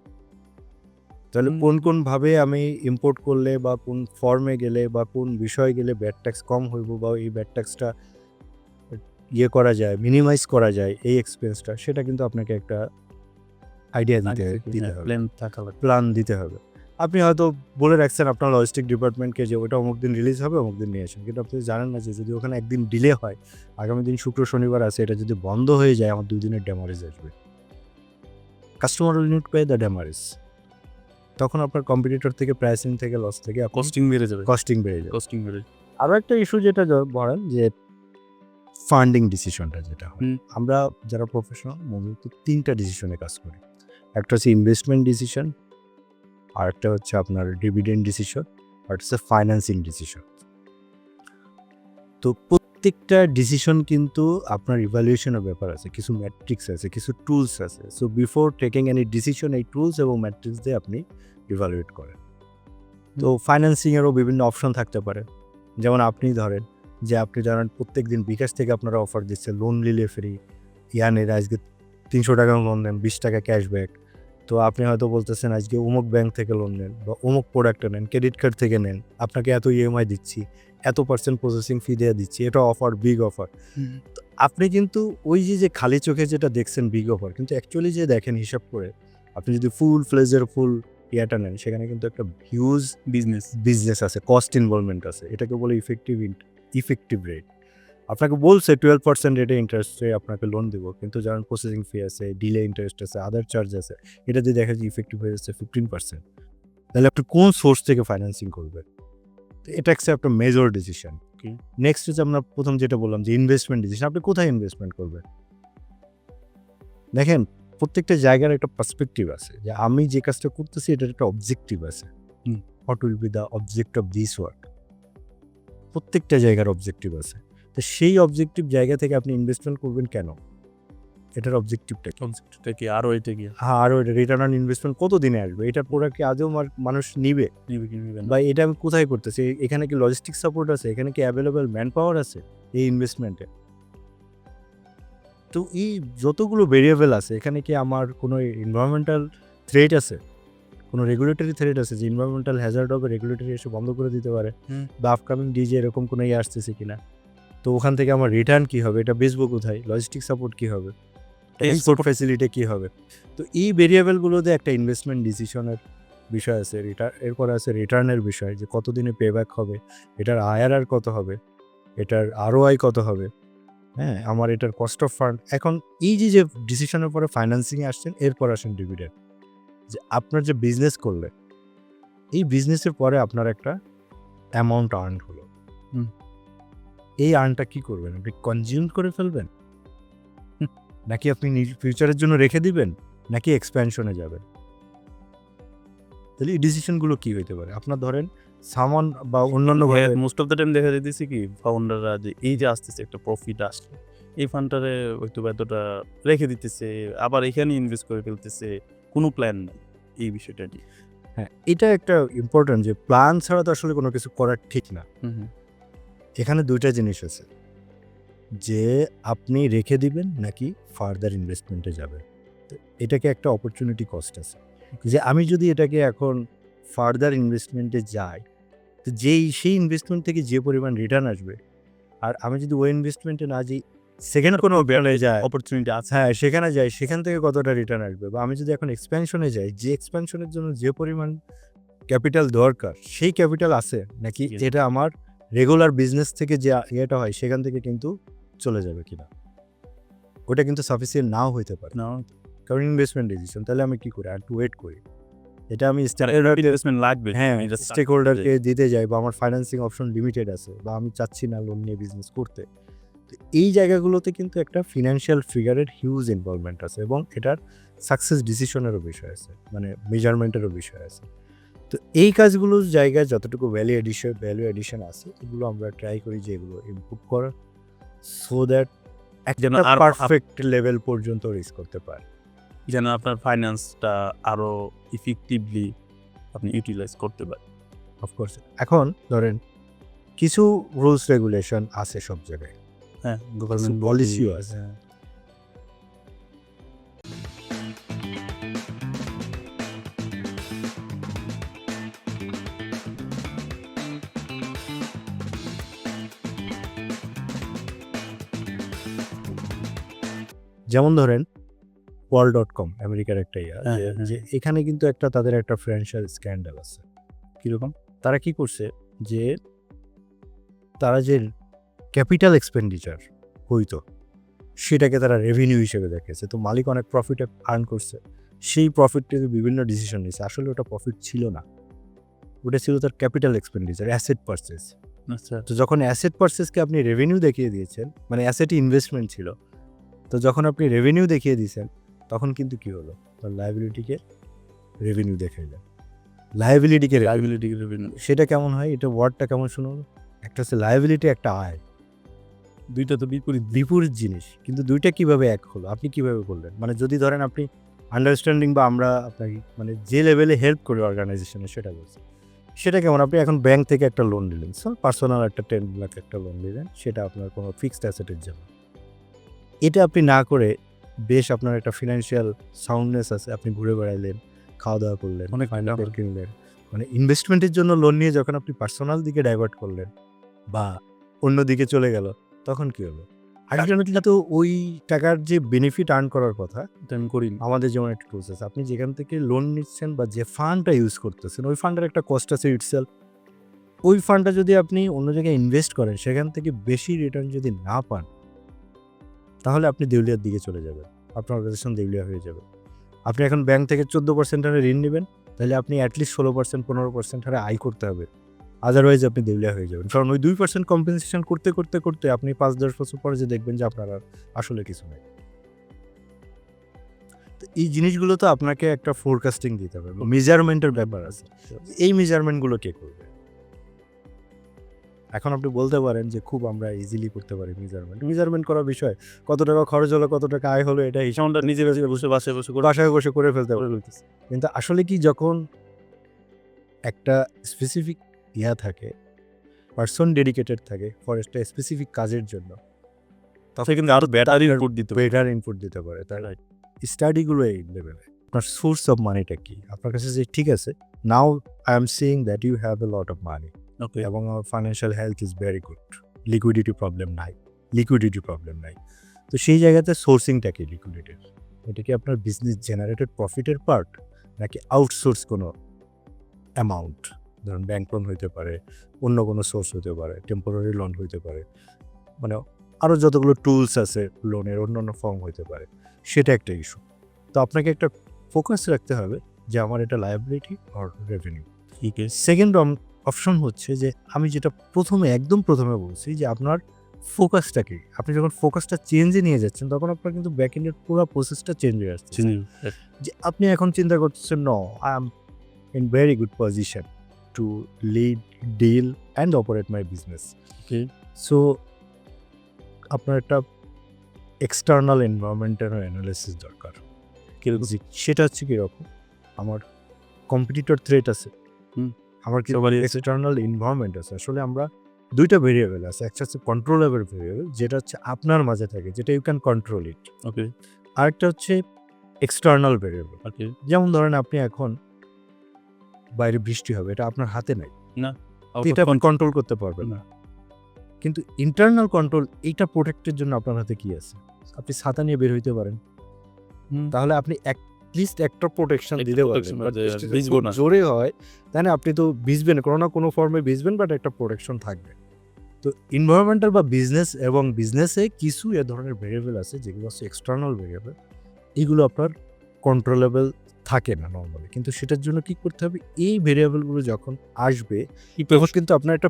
S1: তাহলে কোন ভাবে আমি ইম্পোর্ট করলে বা কোন ফর্মে গেলে বা কোন বিষয়ে গেলে ব্যাড ট্যাক্স কম হইব, বা এই ব্যাড ট্যাক্সটা করা যায়, মিনিমাইজ করা যায় এই এক্সপেন্সটা, সেটা কিন্তু আপনাকে একটা আইডিয়া দিতে হবে, প্ল্যান দিতে হবে। আপনি হয়তো বলে রাখছেন আপনার লজিস্টিক ডিপার্টমেন্টকে যে ওটা অমুক দিন রিলিজ হবে, অমুক দিন নিয়ে আসেন, কিন্তু আপনি জানেন না যে যদি ওখানে একদিন ডিলে হয়, আগামী দিন শুক্র শনিবার আছে, এটা যদি বন্ধ হয়ে যায়, আমার 2 দিনের ড্যামারেজ আসবে। Customer will need pay the demurrage. তখন আপনার কম্পিটিটর থেকে, প্রাইসিং থেকে, লস থেকে
S2: কস্টিং বেড়ে যাবে।
S1: আরও একটা ইস্যু যেটা বলেন যে ফান্ডিং ডিসিশনটা যেটা হয়, আমরা যারা প্রফেশনাল মূলত 3টা ডিসিশনে কাজ করি। একটা হচ্ছে ইনভেস্টমেন্ট ডিসিশন, আর একটা হচ্ছে আপনার ডিভিডেন্ড ডিসিশন, আর হচ্ছে ফাইন্যান্সিং ডিসিশন। তো প্রত্যেকটা ডিসিশন কিন্তু আপনার ইভ্যালুয়েশনের ব্যাপার আছে, কিছু ম্যাট্রিক্স আছে, কিছু টুলস আছে। So before taking any decision, এই টুলস এবং ম্যাট্রিক্স দিয়ে আপনি ইভ্যালুয়েট করেন। তো ফাইন্যান্সিংয়েরও বিভিন্ন অপশন থাকতে পারে। যেমন আপনি ধরেন যে আপনি জানেন প্রত্যেক দিন বিকাশ থেকে আপনারা অফার দিচ্ছে লোন নিলে ফ্রি, ইয়ানের আজকে 300 টাকা লোন নেন, 20 টাকা ক্যাশব্যাক। তো আপনি হয়তো বলতেছেন আজকে অমুক ব্যাংক থেকে লোন নেন বা অমুক প্রোডাক্টটা নেন, ক্রেডিট কার্ড থেকে নেন, আপনাকে এত ইএমআই দিচ্ছি, এত % প্রসেসিং ফি দিয়ে দিচ্ছি, এটা অফার, বিগ অফার। তো আপনি কিন্তু ওই যে খালি চোখে যেটা দেখছেন বিগ অফার, কিন্তু অ্যাকচুয়ালি যে দেখেন হিসাব করে, আপনি যদি ফুল ফ্লেজের ফুল ইয়াটা নেন, সেখানে কিন্তু একটা হিউজ বিজনেস আছে, কস্ট ইনভলভমেন্ট আছে। এটাকে বলে ইফেক্টিভ রেট। আপনাকে বলছে 12% রেটে ইন্টারেস্টে আপনাকে লোন দিব, কিন্তু যেমন প্রসেসিং ফি আছে, ডিলে ইন্টারেস্ট আছে, আদার চার্জ আছে, এটা দিয়ে দেখা যায় ইফেক্টিভ হয়ে যাচ্ছে 15%। তাহলে আপনি কোন সোর্স থেকে ফাইন্যান্সিং করবেন? তো এটা একটা মেজর ডিসিশন। নেক্সট হচ্ছে আমরা প্রথম যেটা বললাম যে ইনভেস্টমেন্ট ডিসিশন, আপনি কোথায় ইনভেস্টমেন্ট করবেন? দেখেন প্রত্যেকটা জায়গার একটা পার্সপেক্টিভ আছে, যে আমি যে কাজটা করতেছি এটার একটা অবজেক্টিভ আছে। What will be the object of this work? প্রত্যেকটা জায়গার অবজেক্টিভ আছে। তো সেই অবজেক্টিভ জায়গা থেকে আপনি ইনভেস্টমেন্ট করবেন কেন? এটার অবজেক্টিভটা
S2: কি? আরও এটা কি?
S1: হ্যাঁ, আরও এটা রিটার্ন অন ইনভেস্টমেন্ট কত দিনে আসবে? এটার প্রোডাক্ট কি আদৌ মানুষ নিবে? বা এটা আমি কোথায় করতেছি? এখানে কি লজিস্টিক সাপোর্ট আছে? এখানে কি অ্যাভেলেবল ম্যান পাওয়ার আছে এই ইনভেস্টমেন্টে? তো এই যতগুলো ভেরিয়েবল আছে, এখানে কি আমার কোনো এনভায়রনমেন্টাল থ্রেট আছে? কোনো রেগুলেটরি থ্রেট আছে যে এনভায়রনমেন্টাল হ্যাজার্ড হবে, রেগুলেটরি এসে বন্ধ করে দিতে পারে? বা আপকামিং ডিজে এরকম কোনো আসতেছে কিনা? তো ওখান থেকে আমার রিটার্ন কী হবে? এটা বেচবো কোথায়? লজিস্টিক সাপোর্ট কী হবে? এক্সপোর্ট ফ্যাসিলিটি কী হবে। তো এই ভেরিয়েবলগুলোতে একটা ইনভেস্টমেন্ট ডিসিশনের বিষয় আছে, এরপরে আছে রিটার্নের বিষয়, যে কতদিনে পে ব্যাক হবে, এটার আইআরআর কত হবে, এটার আরওআই কত হবে, হ্যাঁ, আমার এটার কস্ট অফ ফান্ড। এখন এই যে ডিসিশনের পরে ফাইন্যান্সিংয়ে আসছেন, এরপর আসেন ডিভিডেন্ড, যে আপনার যে বিজনেস করলে এই বিজনেসের পরে আপনার একটা অ্যামাউন্ট আর্ন হলো, এই আর্নটা কি করবেন? আপনি কনজিউম করে ফেলবেন, নাকি আপনি ফিউচারের জন্য রেখে দিবেন, নাকি এক্সপ্যানশনে যাবেন? তাহলে এই ডিসিশনগুলো কি হইতে পারে? আপনার ধরেন সামান বা অন্যান্য
S2: মোস্ট অফ দ্য টাইম দেখা যাইতেছে কি ফাউন্ডাররা যে এই যে আসতেছে একটা প্রফিট আসছে, এই ফান্ডটারে হয়তো বা এতটা রেখে দিতেছে, আবার এখানে ইনভেস্ট করে ফেলতেছে, কোনো প্ল্যান নেই এই বিষয়টা নিয়ে।
S1: হ্যাঁ, এটা একটা ইম্পর্টেন্ট, যে প্ল্যান ছাড়া তো আসলে কোনো কিছু করা ঠিক না। এখানে দুইটা জিনিস আছে, যে আপনি রেখে দিবেন নাকি ফার্দার ইনভেস্টমেন্টে যাবেন। তো এটাকে একটা অপরচুনিটি কস্ট আছে, যে আমি যদি এটাকে এখন ফার্দার ইনভেস্টমেন্টে যাই, তো সেই ইনভেস্টমেন্ট থেকে যে পরিমাণ রিটার্ন আসবে, আর আমি যদি ওই ইনভেস্টমেন্টে না যাই, সেকেন্ড কোনো যায়
S2: অপরচুনিটি আছে।
S1: হ্যাঁ, সেখানে যাই, সেখান থেকে কতটা রিটার্ন আসবে, বা আমি যদি এখন এক্সপ্যানশনে যাই, যে এক্সপ্যানশনের জন্য যে পরিমাণ ক্যাপিটাল দরকার, সেই ক্যাপিটাল আছে নাকি
S2: Yes.
S1: এটা আমার রেগুলার বিজনেস থেকে যে ইয়েটা হয় সেখান থেকে কিন্তু চলে যাবে কিনা, ওটা কিন্তু সাফিসিয়েন্ট নাও হইতে পারে,
S2: না,
S1: কারণ ইনভেস্টমেন্ট ডিসিশন। তাহলে আমি কি করি? আর একটু ওয়েট করি, এটা আমি
S2: ইনভেস্টমেন্ট লাগবে।
S1: হ্যাঁ,
S2: এটা start
S1: স্টেক হোল্ডারকে দিতে যাই, বা আমার ফাইন্যান্সিং অপশন লিমিটেড আছে, বা আমি চাচ্ছি না লোন নিয়ে বিজনেস করতে। তো এই জায়গাগুলোতে কিন্তু একটা ফিনান্সিয়াল ফিগারের হিউজ ইনভলভমেন্ট আছে, এবং এটার সাকসেস ডিসিশনেরও বিষয় আছে, মানে মেজারমেন্টেরও বিষয় আছে। তো এই কাজগুলোর জায়গায় যতটুকু ভ্যালু এডিশন আছে, এগুলো আমরা ট্রাই করি যে এগুলো ইমপ্রুভ করার, সো দ্যাট
S2: যেন
S1: একটা
S2: আরো
S1: পারফেক্ট লেভেল পর্যন্ত রিচ করতে পারে।
S2: যেন আপনার ফাইন্যান্সটা আরো ইফেক্টিভলি আপনি ইউটিলাইজ করতে পারেন।
S1: অফকোর্স এখন ধরেন কিছু রুলস রেগুলেশন আছে সব জায়গায়,
S2: হ্যাঁ,
S1: গভর্নমেন্ট পলিসিও আছে। যেমন ধরেন wall.com আমেরিকার একটা
S2: হ্যাঁ,
S1: যে এখানে কিন্তু একটা তাদের একটা ফিনান্সিয়াল স্ক্যান্ডাল আছে।
S2: কিরকম?
S1: তারা কি করছে, যে তারা যে ক্যাপিটাল এক্সপেন্ডিচার হইতো, সেটাকে তারা রেভিনিউ হিসেবে দেখেছে। তো মালিক অনেক প্রফিট আর্ন করছে, সেই প্রফিট থেকে বিভিন্ন ডিসিশন নিয়েছে। আসলে ওটা প্রফিট ছিল না, ওটা ছিল তার ক্যাপিটাল এক্সপেন্ডিচার, অ্যাসেট পারচেজ।
S2: আচ্ছা,
S1: তো যখন অ্যাসেট পারচেজকে আপনি রেভিনিউ দেখিয়ে দিয়েছেন, মানে অ্যাসেটই ইনভেস্টমেন্ট ছিল, তো যখন আপনি রেভিনিউ দেখিয়ে দিয়েছেন, তখন কিন্তু কি হলো, তার লায়াবিলিটিকে রেভিনিউ দেখাইলেন, লায়াবিলিটিকে
S2: লায়াবিলিটি রেভিনিউ
S1: সেটা কেমন হয়? এটা ওয়ার্ডটা কেমন শুনুন, একটা হচ্ছে লায়াবিলিটি, একটা আয়,
S2: দুইটা তো
S1: বিপরীত জিনিস, কিন্তু দুইটা কিভাবে এক হলো, আপনি কিভাবে করলেন? মানে যদি ধরেন আপনি আন্ডারস্ট্যান্ডিং, বা আমরা আপনাকে মানে যে লেভেলে হেল্প করি অর্গানাইজেশনে, সেটা বলছি, সেটা কেমন? আপনি এখন ব্যাংক থেকে একটা লোন নিলেন, পার্সোনাল একটা 10 লাখ একটা লোন নিলেন, সেটা আপনার কোনো ফিক্সড অ্যাসেটের জন্য। এটা আপনি না করে, বেশ আপনার একটা ফিনান্সিয়াল সাউন্ডনেস আছে, আপনি ঘুরে বেড়াইলেন, খাওয়া দাওয়া করলেন,
S2: অনেক
S1: ফাইনাল কিনলেন, মানে ইনভেস্টমেন্টের জন্য লোন নিয়ে যখন আপনি পার্সোনাল দিকে ডাইভার্ট করলেন, বা অন্য দিকে চলে গেল, তখন কি হলো? আলটিমেটলি তো ওই টাকার যে বেনিফিট আর্ন করার কথা,
S2: এটা আমি করি না।
S1: আমাদের যেমন একটা টুলস আছে, আপনি যেখান থেকে লোন নিচ্ছেন বা যে ফান্ডটা ইউজ করতেছেন, ওই ফান্ডের একটা কস্ট আছে ইটসেলফ। ওই ফান্ডটা যদি আপনি অন্য জায়গায় ইনভেস্ট করেন, সেখান থেকে বেশি রিটার্ন যদি না পান, তাহলে আপনি দেউলিয়ার দিকে চলে যাবেন, আপনার অর্গানাইজেশন দেউলিয়া হয়ে যাবে। আপনি এখন ব্যাংক থেকে 14% হারে ঋণ নেবেন, তাহলে আপনি অ্যাটলিস্ট 16% 15% হারে আয় করতে হবে, আদারওয়াইজ আপনি দেউলিয়া হয়ে যাবেন। কারণ ওই 2% কম্পেনসেশন করতে করতে করতে আপনি 5-10 বছর পরে যে দেখবেন যে আপনার আর আসলে কিছু নেই। তো এই জিনিসগুলো তো আপনাকে একটা ফোরকাস্টিং দিতে হবে, মেজারমেন্টের ব্যাপার আছে। এই মেজারমেন্টগুলো কে করবে? এখন আপনি বলতে পারেন যে খুব আমরা ইজিলি করতে পারি মেজারমেন্ট করার বিষয়, কত টাকা খরচ হলো, কত টাকা আয় হলো, এটা
S2: হিসাবটা নিজে বসে বাসায় বসে করে
S1: বাসায় বসে করে ফেলতে পারে। কিন্তু আসলে কি, যখন একটা স্পেসিফিক ইয়া থাকে, পার্সন ডেডিকেটেড থাকে ফর একটা স্পেসিফিক কাজের জন্য,
S2: তখন কিন্তু আরো বেটার ইনপুট দিতে হবে।
S1: বেটার ইনপুট দিতে পারে। তাই স্টাডিগুলো এই লেভেলে। আপনার সোর্স অফ মানিটা কি? আপনার কাছে যে ঠিক আছে, now I am seeing that you have a lot of money,
S2: okay,
S1: এবং আমার financial health is very good, liquidity problem নাই। তো সেই জায়গাতে সোর্সিংটা কি লিকুইডিটির, এটা কি আপনার বিজনেস জেনারেটেড প্রফিটের পার্ট নাকি আউটসোর্স কোনো অ্যামাউন্ট, ধরুন ব্যাংক লোন হইতে পারে, অন্য কোনো সোর্স হতে পারে, টেম্পোরারি লোন হইতে পারে, মানে আরও যতগুলো টুলস আছে লোনের অন্যান্য ফর্ম হইতে পারে, সেটা একটা ইস্যু। তো আপনাকে একটা ফোকাস রাখতে হবে যে আমার এটা লায়াবিলিটি অর রেভিনিউ।
S2: ঠিক আছে।
S1: সেকেন্ড অপশন হচ্ছে যে আমি যেটা একদম প্রথমে বলছি যে আপনার ফোকাসটা কি। আপনি যখন ফোকাসটা চেঞ্জে নিয়ে যাচ্ছেন তখন আপনার কিন্তু ব্যাক এন্ডের পুরো প্রসেসটা চেঞ্জ হয়ে আসছে। যে আপনি এখন চিন্তা করতেছেন no I am in very good position to lead, deal and operate my business.
S2: Okay.
S1: So আপনার একটা এক্সটার্নাল এনভায়রনমেন্টের অ্যানালাইসিস দরকার। সেটা হচ্ছে কীরকম, আমার কম্পিটিটর থ্রেট আছে, আমার কি
S2: সবারই আছে।
S1: এক্সটার্নাল এনভায়রনমেন্ট আছে। আসলে আমরা দুইটা ভেরিয়েবল আছে, একটা হচ্ছে কন্ট্রোলেবল ভেরিয়েবল যেটা হচ্ছে আপনার মাঝে থাকে, যেটা ইউ ক্যান কন্ট্রোল ইট।
S2: ওকে,
S1: আরেকটা হচ্ছে এক্সটার্নাল ভেরিয়েবল।
S2: ওকে।
S1: যেমন ধরেন আপনি এখন বাইরে বৃষ্টি হবে, এটা আপনার হাতে নাই,
S2: না,
S1: তো এটা আপনি কন্ট্রোল করতে পারবেন না। কিন্তু ইন্টারনাল কন্ট্রোল, এইটা প্রোটেক্টের জন্য আপনার হাতে কি আছে, আপনি ছাতা নিয়ে বের হইতে পারেন, তাহলে আপনি লিস্ট একটা প্রোটেকশন
S2: একটা
S1: দিতে
S2: protection
S1: পারবেন।
S2: আছে,
S1: বৃষ্টিতে
S2: ভিজবো
S1: খুব
S2: না।
S1: জোরে হয় তাই না, আপনি তো ভিজবেন, কোনো না কোনো ফর্মে ভিজবেন, বাট একটা প্রোটেকশন থাকবে। তো এনভায়রনমেন্টাল বা বিজনেস এবং বিজনেসে কিছু এ ধরনের ভেরিয়েবল আছে যেগুলো হচ্ছে এক্সটার্নাল ভেরিয়েবল, এগুলো আপনার কন্ট্রোলেবল থাকে না নর্মালি। কিন্তু সেটার জন্য কি করতে হবে, এই ভেরিয়েবলগুলো যখন আসবে তখন কিন্তু আপনার একটা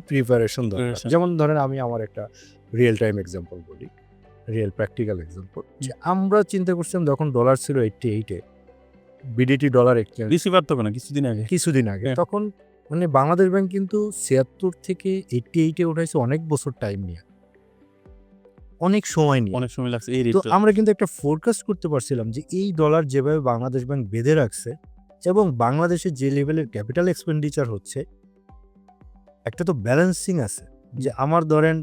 S1: প্রিপারেশন দরকার।
S2: Preparation.
S1: যেমন ধরেন আমি আমার একটা রিয়েল টাইম এক্সাম্পল বলি, রিয়েল প্র্যাকটিক্যাল এক্সাম্পল, যে আমরা চিন্তা করছিলাম যখন ডলার ছিল 88-এ, বিডিটি ডলার এক্সচেঞ্জ
S2: বেশি পারতো না কিছুদিন আগে।
S1: কিছুদিন আগে,
S2: হ্যাঁ।
S1: তখন মানে বাংলাদেশ ব্যাংক কিন্তু 76 থেকে 88-এ উঠাইছে অনেক বছর টাইম নিয়ে, অনেক সময় নিয়ে।
S2: অনেক সময় লাগছে এই
S1: তো
S2: রেটটা।
S1: আমরা কিন্তু একটা ফোরকাস্ট করতে পারছিলাম যে এই ডলার যেভাবে বাংলাদেশ ব্যাংক বেঁধে রাখছে এবং বাংলাদেশে যে লেভেলের ক্যাপিটাল এক্সপেন্ডিচার হচ্ছে, একটা তো ব্যালেন্সিং আছে যে আমার ধরেন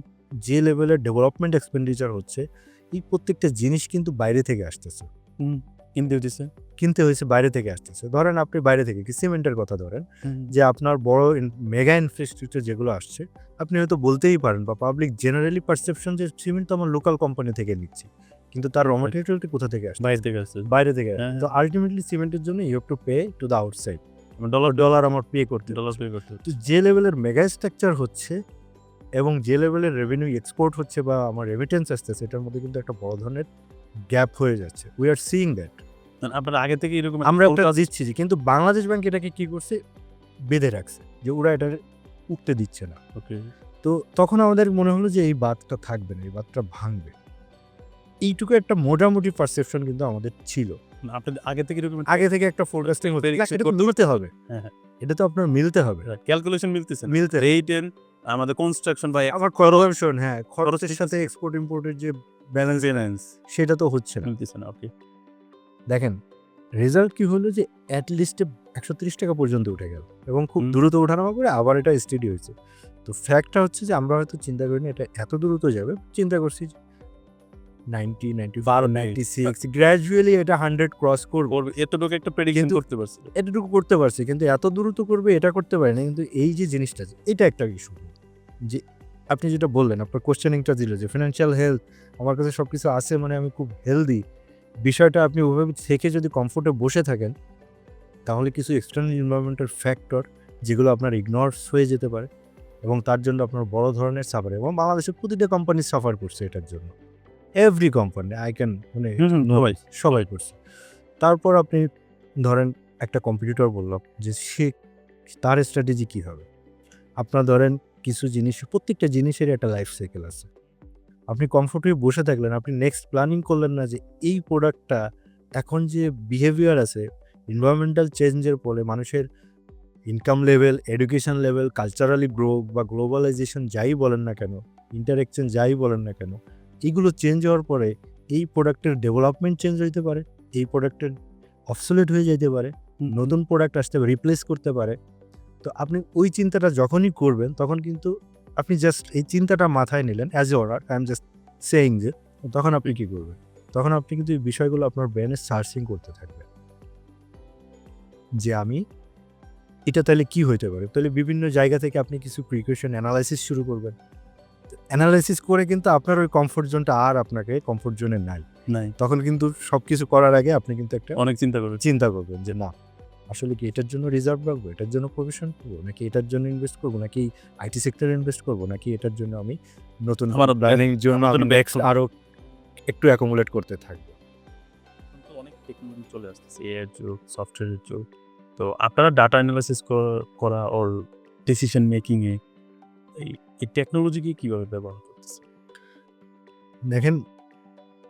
S1: যে লেভেলের ডেভেলপমেন্ট এক্সপেন্ডিচার হচ্ছে, এই প্রত্যেকটা জিনিস কিন্তু বাইরে থেকে আসতেছে,
S2: কিনতে হইতেছে।
S1: কিনতে হয়েছে বাইরে থেকে আসতেছে। ধরেন আপনি বাইরে থেকে কি সিমেন্টের কথা ধরেন, যে আপনার বড় মেগা ইনফ্রাস্ট্রাকচার যেগুলো আসছে, আপনি হয়তো বলতেই পারেন বা পাবলিক জেনারেলি পারসেপশন যে সিমেন্ট তো আমার লোকাল কোম্পানি থেকে নিচ্ছি, কিন্তু তার র ম্যাটেরিয়ালটি কোথা থেকে আসছে,
S2: বাইরে থেকে আসছে।
S1: বাইরে থেকে।
S2: হ্যাঁ,
S1: তো আলটিমেটলি সিমেন্টের জন্য you have to pay to the outside,
S2: dollar
S1: dollar আমার পে করতে
S2: ডলার পে করতে হচ্ছে।
S1: তো যে লেভেলের মেগা স্ট্রাকচার হচ্ছে এবং যে লেভেলের রেভিনিউ এক্সপোর্ট হচ্ছে বা আমার রেমিটেন্স আসতেছে, এটার মধ্যে কিন্তু একটা বড় ধরনের গ্যাপ হয়ে যাচ্ছে। We are seeing that.
S2: আপনারা আগে থেকে এরকম
S1: আমরা একটা দিচ্ছি যে, কিন্তু বাংলাদেশ ব্যাংক এটাকে কি করছে, বেঁধে রাখছে যে ওরা এটা উঠতে দিচ্ছে না।
S2: ওকে।
S1: তো তখন আমাদের মনে হলো যে এই বাঁধটা থাকবে না, এই বাঁধটা ভাঙবে। এইটুকু একটা মোটামুটি পারসেপশন কিন্তু আমাদের ছিল,
S2: আপনাদের আগে থেকে এরকম
S1: আগে থেকে একটা ফোরকাস্টিং হতে,
S2: Prediction
S1: এটা তো মিলতে হবে,
S2: হ্যাঁ, হ্যাঁ।
S1: এটা তো আপনার মিলতে হবে,
S2: ক্যালকুলেশন মিলতেছে না।
S1: মিলতে
S2: রেট এন্ড আমাদের কনস্ট্রাকশন বা
S1: আমার কনজাম্পশন, হ্যাঁ খরচের সাথে এক্সপোর্ট ইম্পোর্টের যে ব্যালেন্স
S2: মেইনটেনেন্স
S1: সেটা তো হচ্ছে না।
S2: মিলতেছে না। ওকে।
S1: দেখেন রেজাল্ট কি হলো যে অ্যাটলিস্টে 130 টাকা পর্যন্ত উঠে গেল এবং খুব
S2: হুম।
S1: দ্রুত ওঠানামা করে আবার এটা স্টেডি হয়েছে। তো ফ্যাক্টটা হচ্ছে যে আমরা হয়তো চিন্তা করিনি এটা এত দ্রুত যাবে, চিন্তা করছি 90, 94, 96 গ্র্যাজুয়ালি এটা 100 ক্রস করবো,
S2: ওর এতটুকু একটা প্রেডিকশন
S1: কিন্তু-
S2: করতে পারছিল।
S1: এতটুকু করতে পারছি, কিন্তু এত দ্রুত করবে এটা করতে পারি না। কিন্তু এই যে জিনিসটা আছে, এটা একটা ইস্যু। যে আপনি যেটা বললেন, আপনার কোশ্চেনিংটা দিল যে ফিনান্সিয়াল হেলথ আমার কাছে সব কিছু আছে মানে আমি খুব হেলদি, বিষয়টা আপনি ওভাবে থেকে যদি কমফোর্টে বসে থাকেন, তাহলে কিছু এক্সটার্নাল এনভায়রনমেন্টাল ফ্যাক্টর যেগুলো আপনার ইগনোরস হয়ে যেতে পারে এবং তার জন্য আপনার বড় ধরনের সাফার, এবং বাংলাদেশের প্রতিটা কোম্পানি সাফার করছে এটার জন্য, এভরি কোম্পানি আই ক্যান মানে
S2: সবাই।
S1: সবাই করছে। তারপর আপনি ধরেন একটা কম্পিটিটর বললাম যে সে তার স্ট্র্যাটেজি কী হবে। আপনার ধরেন কিছু জিনিস, প্রত্যেকটা জিনিসেরই একটা লাইফ সাইকেল আছে। আপনি কমফোর্টে বসে থাকলেন, আপনি নেক্সট প্ল্যানিং করলেন না যে এই প্রোডাক্টটা এখন যে বিহেভিয়ার আছে এনভায়রনমেন্টাল চেঞ্জের ফলে মানুষের income level, education level, culturally grow বা গ্লোবালাইজেশন যাই বলেন না কেন, ইন্টারেকশন যাই বলেন না কেন, এইগুলো চেঞ্জ হওয়ার পরে এই প্রোডাক্টের ডেভেলপমেন্ট চেঞ্জ হইতে পারে, এই প্রোডাক্টের অবসোলেট হয়ে যেতে পারে, নতুন প্রোডাক্ট আসতে রিপ্লেস করতে পারে। তো আপনি ওই চিন্তাটা যখনই করবেন তখন কিন্তু আপনি জাস্ট এই চিন্তাটা মাথায় নিলেন as a order, I am just saying যে, তখন আপনি কি করবেন, তখন আপনি কিন্তু এই বিষয়গুলো আপনার ব্রেনে সার্চিং করতে থাকবেন যে আমি এটা তাহলে কি হইতে পারে। তাহলে বিভিন্ন জায়গা থেকে আপনি কিছু প্রিকশন অ্যানালাইসিস শুরু করবেন। অ্যানালাইসিস করে কিন্তু আপনার ওই কমফোর্ট জোনটা আর আপনাকে কমফোর্ট জোনে নাই।
S2: নাই,
S1: তখন কিন্তু সব কিছু করার আগে আপনি কিন্তু একটা
S2: অনেক চিন্তা করবে।
S1: চিন্তা করবেন যে না আসলে কি এটার জন্য রিজার্ভ রাখবো, এটার জন্য প্রভিশন করবো, নাকি এটার জন্য ইনভেস্ট করবো, নাকি আইটি সেক্টরে ইনভেস্ট করবো, নাকি এটার জন্য আমি নতুন
S2: আমার
S1: প্ল্যানিং জন্য
S2: আমার
S1: আমি
S2: জন্য
S1: নেক্সট আরো একটু অ্যাকুমুলেট করতে থাকবো।
S2: কিন্তু অনেক টেকনোলজি চলে আসতেছে, এআই এর যুগ, সফটওয়্যারের যুগ। তো আপনারা ডাটা অ্যানালাইসিস করা ওর ডিসিশন মেকিং এ এই টেকনোলজিকে কিভাবে ব্যবহার করতেছে?
S1: দেখেন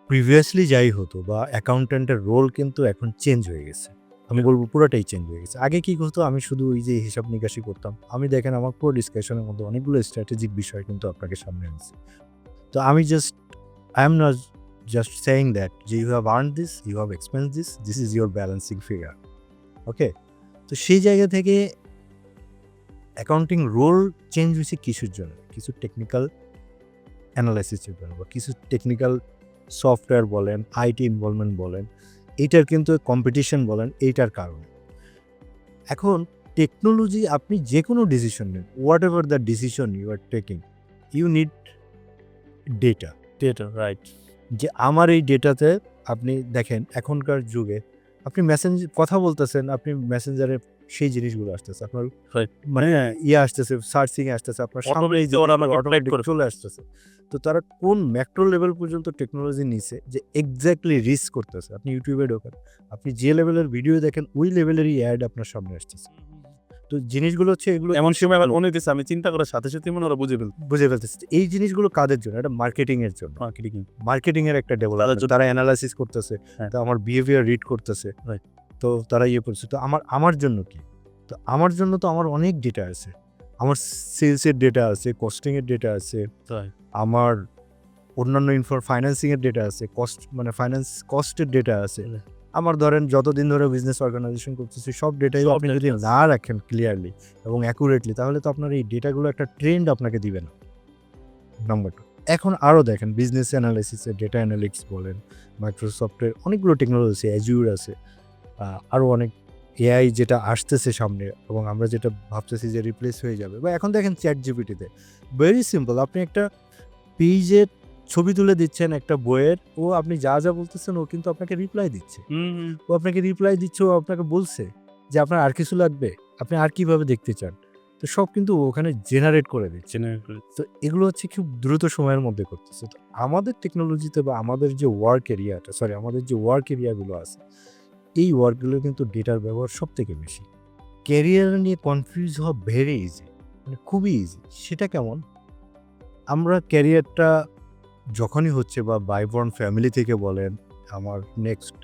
S1: প্রিভিয়াসলি যাই হতো বা অ্যাকাউন্ট্যান্টের রোল কিন্তু এখন চেঞ্জ হয়ে গেছে। আমি বলবো পুরোটাই চেঞ্জ হয়ে গেছে। আগে কি হতো আমি শুধু ওই যে হিসাব নিকাশি করতাম। আমি দেখেন আমার পুরো ডিসকাশনের মধ্যে অনেকগুলো স্ট্র্যাটেজিক বিষয় কিন্তু আপনাকে সামনে আনছি। তো আমি I am not just saying that যে you have earn this, you have expense this is your balancing figure. Okay? তো সেই জায়গা থেকে অ্যাকাউন্টিং রোল চেঞ্জ হয়েছে কিছুর জন্য, কিছু টেকনিক্যাল অ্যানালাইসিসের জন্য বা কিছু টেকনিক্যাল সফটওয়্যার বলেন, আইটি ইনভলভমেন্ট বলেন, এইটার কিন্তু কম্পিটিশন বলেন, এইটার কারণে। এখন টেকনোলজি আপনি যে কোনো ডিসিশন নেন, whatever the decision you are taking, you need data.
S2: Data, right.
S1: যে আমার এই ডেটাতে আপনি দেখেন এখনকার যুগে আপনি কথা বলতেছেন, আপনি মেসেঞ্জারে সেই জিনিসগুলো আসতেছে আপনার
S2: Right.
S1: মানে আসতেছে, সার্চিং এ আসতেছে, আপনার সামনে
S2: Automatically ওরা আমাকে
S1: automatic
S2: guide করে।
S1: চলে আসতেছে। তো তারা কোন ম্যাক্রো লেভেল পর্যন্ত টেকনোলজি নিছে যে এক্স্যাক্টলি রিচ করতেছে। আপনি ইউটিউবে ঢোকেন, আপনি যে লেভেলের ভিডিও দেখেন ওই লেভেলেরই অ্যাড আপনার সামনে আসতেছে। তো জিনিসগুলো হচ্ছে এগুলো
S2: এমন সময় আবার মনে হইতেছে আমি চিন্তা করার সাথে সাথে মনে ওরা বুঝে ফেলতে
S1: বুঝে ফেলতেছে। এই জিনিসগুলো কাদের জন্য? এটা মার্কেটিং এর জন্য।
S2: মার্কেটিং।
S1: মার্কেটিং এর একটা ডেভেলপমেন্ট,
S2: জন্য-
S1: তারা অ্যানালাইসিস করতেছে,
S2: হ্যাঁ।
S1: তো আমার বিহেভিয়ার রিড করতেছে,
S2: Right.
S1: তো তারা করছে। তো আমার জন্য কি? তো আমার জন্য তো আমার অনেক ডেটা আছে, আমার সেলসের ডেটা আছে, কস্টিং এর ডেটা আছে,
S2: তাই
S1: আমার অন্যান্য ফাইন্যান্সিং এর ডেটা আছে, ফাইন্যান্স কস্টের ডেটা আছে।
S2: হুম।
S1: আমার ধরেন যতদিন ধরে বিজনেস অর্গানাইজেশন করতেছি সব ডেটাই
S2: সব
S1: আপনি
S2: data
S1: যদি
S2: আছে।
S1: না রাখেন ক্লিয়ারলি এবং অ্যাকুরেটলি, তাহলে তো আপনার এই ডেটাগুলো একটা ট্রেন্ড আপনাকে দিবে না। নাম্বার 2, এখন আরও দেখেন বিজনেস অ্যানালাইসিসের ডেটা অ্যানালিটিক্স বলেন, মাইক্রোসফটের অনেকগুলো টেকনোলজি আছে, অ্যাজিউর আছে, আরও অনেক এআই যেটা আসতেছে সামনে এবং আমরা যেটা ভাবতেছি যে রিপ্লেস হয়ে যাবে। বা এখন দেখেন চ্যাট জিপিটিতে ভেরি সিম্পল, আপনি একটা পেজের ছবি তুলে দিচ্ছেন একটা বইয়ের, ও আপনি যা যা বলতেছেন ও কিন্তু আপনাকে রিপ্লাই দিচ্ছে। ও আপনাকে রিপ্লাই দিচ্ছে, ও আপনাকে বলছে যে আপনার আর কিছু লাগবে, আপনি আর কিভাবে দেখতে চান, তো সব কিন্তু ও ওখানে জেনারেট করে দিচ্ছে। তো এগুলো হচ্ছে খুব দ্রুত সময়ের মধ্যে করতেছে। তো আমাদের টেকনোলজিতে বা আমাদের যে আমাদের যে ওয়ার্ক এরিয়াগুলো আছে, এই ওয়ার্কগুলো কিন্তু ডেটার ব্যবহার সব থেকে বেশি। ক্যারিয়ার নিয়ে কনফিউজ হওয়া ভেরি ইজি, মানে খুবই ইজি। সেটা কেমন? আমরা ক্যারিয়ারটা যখনই হচ্ছে বা বাই বর্ন ফ্যামিলি থেকে বলেন, আমার নেক্সট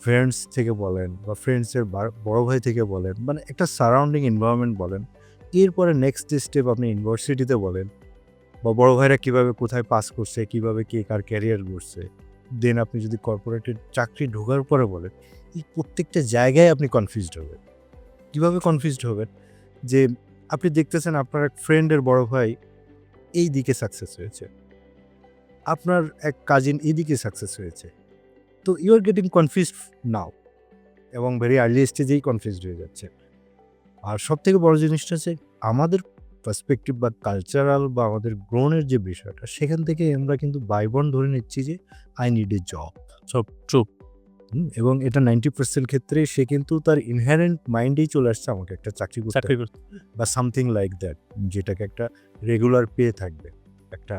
S1: ফ্রেন্ডস থেকে বলেন বা ফ্রেন্ডসের বড় ভাই থেকে বলেন, মানে একটা সারাউন্ডিং এনভায়রনমেন্ট বলেন, এরপরে নেক্সট স্টেপ আপনি ইউনিভার্সিটিতে বলেন বা বড় ভাইরা কীভাবে কোথায় পাস করছে, কীভাবে কে কার ক্যারিয়ার করছে, দেন আপনি যদি কর্পোরেটের চাকরি ঢোকার পরে বলেন, এই প্রত্যেকটা জায়গায় আপনি কনফিউজড হবেন। কীভাবে কনফিউজড হবেন? যে আপনি দেখতেছেন আপনার এক ফ্রেন্ডের বড় ভাই এই দিকে সাকসেস হয়েছে, আপনার এক কাজিন এদিকে সাকসেস হয়েছে, তো ইউ আর গেটিং কনফিউজড নাও এবং ভেরি আর্লি স্টেজেই কনফিউজড হয়ে যাচ্ছে। আর সবথেকে বড় জিনিসটা হচ্ছে আমাদের পার্সপেক্টিভ বা কালচারাল বা আমাদের গ্রোনের যে বিষয়টা, সেখান থেকে আমরা কিন্তু বাইবন ধরে নিচ্ছি যে আই নিড এ জব।
S2: সব ট্রু।
S1: এবং এটা 90% ক্ষেত্রে সে কিন্তু তার ইনহেরেন্ট মাইন্ডেই চলে আসছে আমাকে একটা চাকরি করতে
S2: চাকরি
S1: হবে
S2: করতে
S1: বা সামথিং লাইক দ্যাট, যেটাকে একটা রেগুলার পে থাকবে, একটা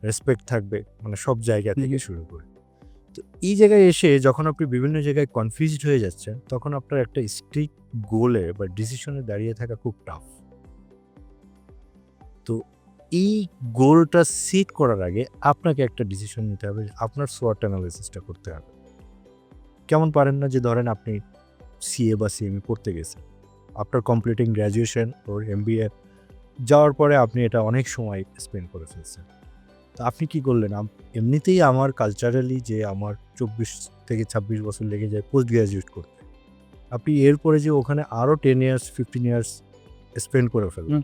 S1: রেসপেক্ট থাকবে, মানে সব জায়গা থেকে শুরু করে। তো এই জায়গায় এসে যখন আপনি বিভিন্ন জায়গায় কনফিউজড হয়ে যাচ্ছেন, তখন আপনার একটা স্ট্রিক্ট গোলে বা ডিসিশনে দাঁড়িয়ে থাকা খুব টাফ। তো এই গোলটা সেট করার আগে আপনাকে একটা ডিসিশন নিতে হবে, আপনার সোয়াট অ্যানালাইসিসটা করতে হবে। কেমন পারেন না যে ধরেন আপনি সিএ বা সিএমএ পড়তে গেছেন, আফটার কমপ্লিটিং গ্র্যাজুয়েশন ওর এমবিএ যাওয়ার পরে আপনি এটা অনেক সময় স্পেন্ড করে ফেলছেন। তো আপনি কি করলেন? এমনিতেই আমার কালচারালি যে আমার 24 থেকে 26 বছর লেগে যায় পোস্ট গ্র্যাজুয়েট করতে, আপনি এরপরে যে ওখানে আরও 10 ইয়ার্স 15 ইয়ার্স স্পেন্ড করে ফেলবেন।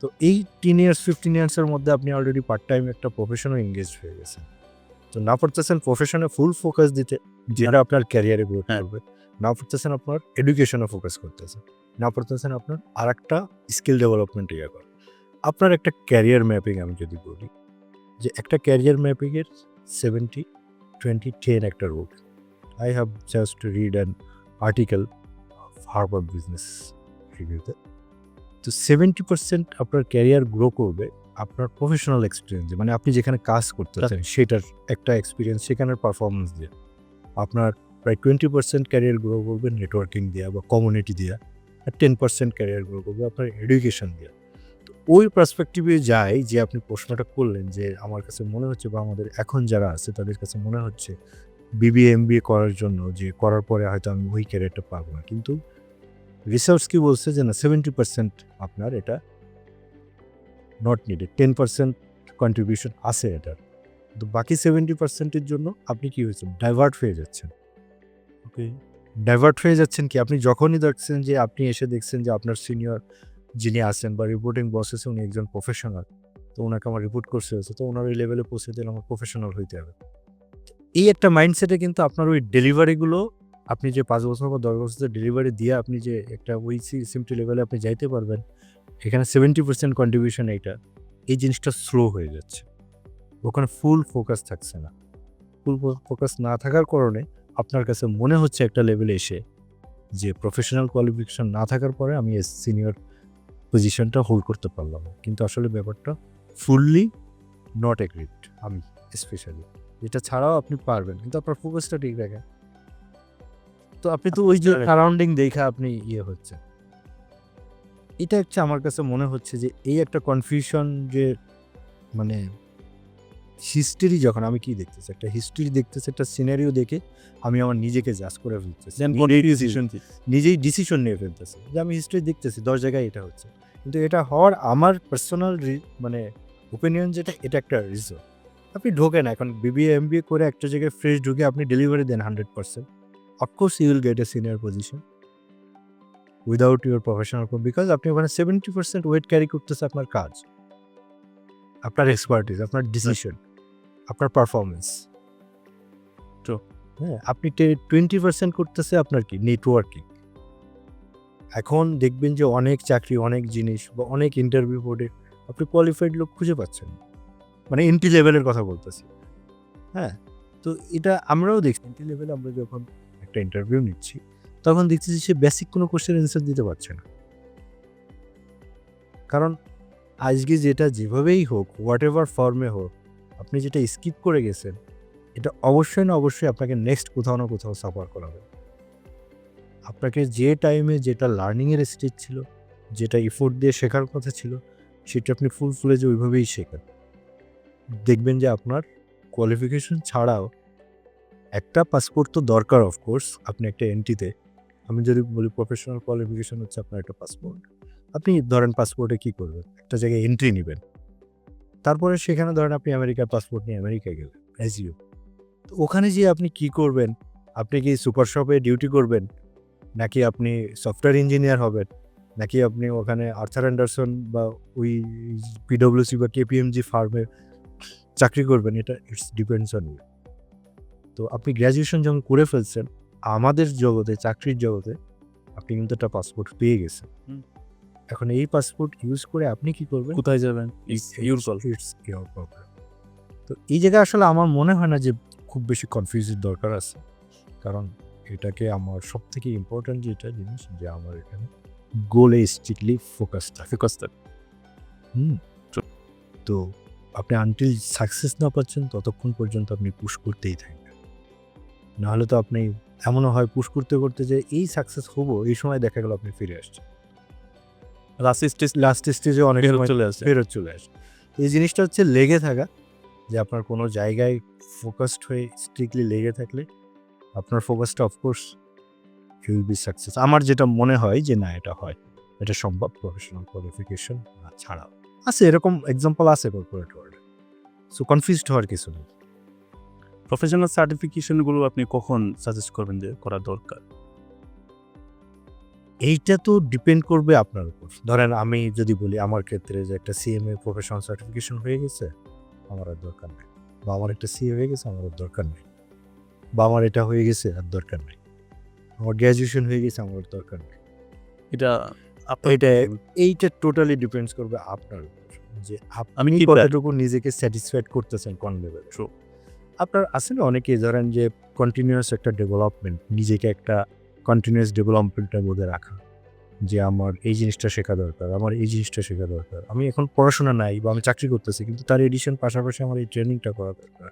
S1: তো এই 10 ইয়ার্স 15 ইয়ার্সের মধ্যে আপনি অলরেডি পার্ট টাইম একটা প্রফেশনে এঙ্গেজ হয়ে গেছেন। তো না পারতেছেন প্রফেশনে ফুল ফোকাস দিতে, যেটা আপনার ক্যারিয়ারে গ্রোথ
S2: হ্যাঁ।
S1: করবে, না পারতেছেন আপনার এডুকেশনে ফোকাস করতেছেন, না পারতেছেন আপনার আর একটা স্কিল ডেভেলপমেন্ট করা। আপনার একটা ক্যারিয়ার ম্যাপিং আমি যদি বলি, যে একটা ক্যারিয়ার ম্যাপিংয়ের 70-20-10 একটা rule. I have just read an article of Harvard Business Reviewতে। তো 70% আপনার ক্যারিয়ার গ্রো করবে আপনার প্রফেশনাল এক্সপিরিয়েন্স, মানে আপনি যেখানে কাজ করতেছেন সেটার একটা এক্সপিরিয়েন্স, সেখানের পারফরমেন্স দিয়ে। আপনার প্রায় 20% ক্যারিয়ার গ্রো করবে নেটওয়ার্কিং দিয়া বা কমিউনিটি দিয়া, আর 10% ক্যারিয়ার গ্রো করবে আপনার এডুকেশন দিয়া। তো ওই পার্সপেক্টিভে যায় যে আপনি প্রশ্নটা করলেন, যে আমার কাছে মনে হচ্ছে বা আমাদের এখন যারা আছে তাদের কাছে মনে হচ্ছে বিবিএ এমবিএ করার জন্য, যে করার পরে হয়তো আমি ওই ক্যারিয়ারটা পাবো না। কিন্তু রিসার্চ কি বলছে যে না, 70% আপনার এটা নট নিডেড, 10% কন্ট্রিবিউশন আছে এটার। তো বাকি 70%-এর জন্য আপনি কি হয়েছেন, ডাইভার্ট হয়ে যাচ্ছেন।
S2: ওকে,
S1: ডাইভার্ট হয়ে যাচ্ছেন কি, আপনি যখনই দেখছেন যে আপনি এসে দেখছেন যে আপনার সিনিয়র যিনি আছেন বা রিপোর্টিং বস আছে উনি একজন প্রফেশনাল, তো ওনাকে আমার রিপোর্ট করতে হয়েছে, তো ওনার ওই লেভেলে পৌঁছে দিলে আমার প্রফেশনাল হইতে হবে। এই একটা মাইন্ডসেটে কিন্তু আপনার ওই ডেলিভারিগুলো, আপনি যে 5 বছর বা 10 বছরের ডেলিভারি দিয়ে আপনি যে একটা ওই সিমটি লেভেলে আপনি যাইতে পারবেন, এখানে 70% কন্ট্রিবিউশন এইটা, এই জিনিসটা স্লো হয়ে যাচ্ছে। ওখানে ফুল ফোকাস থাকছে না। ফুল ফোকাস না থাকার কারণে আপনার কাছে মনে হচ্ছে একটা লেভেলে এসে যে প্রফেশনাল কোয়ালিফিকেশন না থাকার পরে আমি সিনিয়র পজিশনটা হোল্ড করতে পারলাম না। কিন্তু আসলে ব্যাপারটা ফুললি নট এগ্রিড, আমি স্পেশালি যেটা ছাড়াও আপনি পারবেন, কিন্তু আপনার ফোকাসটা ঠিক রাখেন। তো আপনি তো ওই যে সারাউন্ডিং দেখে আপনি ইয়ে হচ্ছে, এটা হচ্ছে আমার কাছে মনে হচ্ছে যে এই একটা কনফিউশন, যে মানে হিস্ট্রি যখন আমি কি দেখতেছি, একটা হিস্ট্রি দেখতেছি, একটা সিনারিও দেখে আমি আমার নিজেকে জাজ করে ফেলতেছি, নিজেই ডিসিশন নিয়ে ফেলতেছি যে আমি হিস্ট্রি দেখতেছি 10 জায়গায় এটা হচ্ছে, কিন্তু এটা হওয়ার আমার পার্সোনাল মানে ওপিনিয়ন যেটা, এটা একটা রিজন। আপনি ঢোকেন এখন বিবিএ এমবিএ করে একটা জায়গায় ফ্রেশ ঢুকে আপনি ডেলিভারি দেন 100%, of course you will get a senior position without your professional, because আপনি ওখানে 70% ওয়েট ক্যারি করতেছে আপনার কাজ, আপনার এক্সপার্টিস, আপনার ডিসিশন, আপনার পারফরমেন্স।
S2: True.
S1: হ্যাঁ, আপনি 20% করতেছে আপনার কি নেটওয়ার্কিং। এখন দেখবেন যে অনেক চাকরি, অনেক জিনিস বা অনেক ইন্টারভিউ বোর্ডে আপনি কোয়ালিফাইড লোক খুঁজে পাচ্ছেন, মানে এন্ট্রি লেভেলের কথা বলতেছি। হ্যাঁ, তো এটা আমরাও দেখছি, এন্ট্রি লেভেলে আমরা যখন একটা ইন্টারভিউ নিচ্ছি তখন দেখছি যে সে বেসিক কোনো কোশ্চেন অ্যান্সার দিতে পারছে না। কারণ আজকে যেটা যেভাবেই হোক, হোয়াট এভার ফর্মে হোক, আপনি যেটা স্কিপ করে গেছেন, এটা অবশ্যই না অবশ্যই আপনাকে নেক্সট কোথাও না কোথাও সাফার করাবে। আপনাকে যে টাইমে যেটা লার্নিংয়ের স্টেজ ছিল, যেটা এফোর্ট দিয়ে শেখার কথা ছিল, সেটা আপনি ফুল ফ্লেজে ওইভাবেই শেখেন। দেখবেন যে আপনার কোয়ালিফিকেশন ছাড়াও একটা পাসপোর্ট তো দরকার, অফকোর্স। আপনি একটা এন্ট্রিতে, আমি যদি বলি প্রফেশনাল কোয়ালিফিকেশন হচ্ছে আপনার একটা পাসপোর্ট। আপনি ধরেন পাসপোর্টে কী করবেন, একটা জায়গায় এন্ট্রি নেবেন, তারপরে সেখানে ধরেন আপনি আমেরিকার পাসপোর্ট নিয়ে আমেরিকায় গেলেন অ্যাজ ইউ। তো ওখানে যেয়ে আপনি কি করবেন? আপনি কি সুপার শপে ডিউটি করবেন, নাকি আপনি সফটওয়্যার ইঞ্জিনিয়ার হবেন, নাকি আপনি ওখানে আর্থার অ্যান্ডারসন বা ওই পিডব্লিউসি বা কেপিএমজি ফার্মে চাকরি করবেন? এটা ইটস ডিপেন্ডস অন ইউ। তো আপনি গ্র্যাজুয়েশন যখন করে ফেলছেন, আমাদের জগতে, চাকরির জগতে আপনি কিন্তু একটা পাসপোর্ট পেয়ে গেছেন। এখন এই পাসপোর্ট ইউজ করে আপনি কি করবেন,
S2: কোথায় যাবেন?
S1: It's your problem. তো এই জায়গায় আসলে আমার মনে হয় না যে খুব বেশি কনফিউজের দরকার আছে, কারণ এটাকে আমার সব থেকে ইম্পর্ট্যান্ট যেটা জিনিস, যে আমার এখানে গোলে স্ট্রিক্টলি ফোকাস থাকে। তো আপনি আনটিল সাকসেস না পাচ্ছেন ততক্ষণ পর্যন্ত আপনি পুশ করতেই থাকবেন। নাহলে তো আপনি এমনও হয় পুশ করতে করতে যে এই সাকসেস হবো, এই সময় দেখা গেল আপনি ফিরে আসছেন, লাস্ট স্টেজে অনেক সময় ফেরত চলে আসে। এই জিনিসটা হচ্ছে লেগে থাকা, যে আপনার কোনো জায়গায় ফোকাসড হয়ে স্ট্রিক্টলি লেগে থাকলে আপনার ফোকাসটা of course you will be success. আমার যেটা মনে হয় যে না, এটা হয়, এটা সম্ভব প্রফেশনাল কোয়ালিফিকেশন ছাড়াও। আছে এরকম এক্সাম্পল আছে কর্পোরেট ওয়ার্ল্ডে। সো কনফিউজড হওয়ার কিছু নেই।
S2: প্রফেশনাল সার্টিফিকেশনগুলো আপনি কখন সাজেস্ট করবেন যে করা দরকার?
S1: এইটা তো ডিপেন্ড করবে আপনার উপর। ধরেন আমি যদি বলি আমার ক্ষেত্রে যে একটা সিএমএ প্রফেশনাল সার্টিফিকেশন হয়ে গেছে, আমার আর দরকার নেই, বা আমার একটা সিএ হয়ে গেছে, আমার আর দরকার নেই, বা আমার এটা হয়ে গেছে আর দরকার নেই, আমার গ্র্যাজুয়েশন হয়ে গেছে, আমার আর দরকার নেই।
S2: এটা
S1: এইটা টোটালি ডিপেন্ডস করবে আপনার উপর। যে
S2: আমি
S1: আপনি
S2: কি পারি?
S1: কতটুকু নিজেকে স্যাটিসফাইড করতেছেন কোন লেভেলে।
S2: True.
S1: আপনার আছে না অনেকেই ধরেন যে কন্টিনিউয়াস একটা ডেভেলপমেন্ট, নিজেকে একটা কন্টিনিউয়াস ডেভেলপমেন্টের মধ্যে রাখা, যে আমার এই জিনিসটা শেখা দরকার, আমার এই জিনিসটা শেখা দরকার। আমি এখন পড়াশোনা নাই বা আমি চাকরি করতেছি, কিন্তু তার এডিশন পাশাপাশি আমার এই ট্রেনিংটা করা দরকার।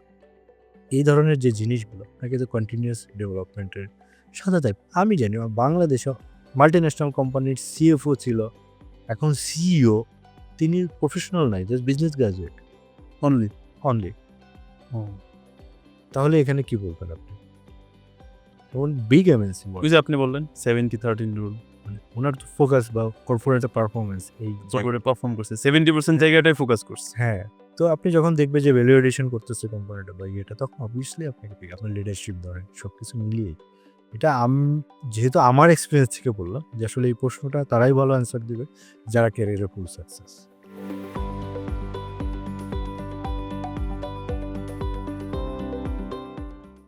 S1: এই ধরনের যে জিনিসগুলো আপনাকে তো কন্টিনিউয়াস ডেভেলপমেন্টের সাথে দেয়। আমি জানি বাংলাদেশে মাল্টিন্যাশনাল কোম্পানির সিএফও ছিল, এখন সিইও, তিনি প্রফেশনাল নাই, just business graduate
S2: only
S1: only. তাহলে এখানে কি বলবেন আপনি? যেমন বিগ এমএনসি
S2: ওই যে আপনি বললেন 70-30 রুল
S1: মানে ওনার তো ফোকাস বা কর্পোরেটের পারফরমেন্স এই
S2: করে পারফর্ম করছে 70% জায়গাটাই ফোকাস করছে।
S1: হ্যাঁ, তো আপনি যখন দেখবেন যে ভ্যালু এডিশন করতেছে কোম্পানিটা বা ইয়েটা, তখন অবভিয়াসলি আপনাকে আপনার লিডারশিপ ধরেন সবকিছু মিলিয়ে এটা যেহেতু আমার এক্সপিরিয়েন্স থেকে বললাম যে আসলে এই প্রশ্নটা তারাই ভালো অ্যান্সার দিবে যারা ক্যারিয়ারে ফুল সাকসেস।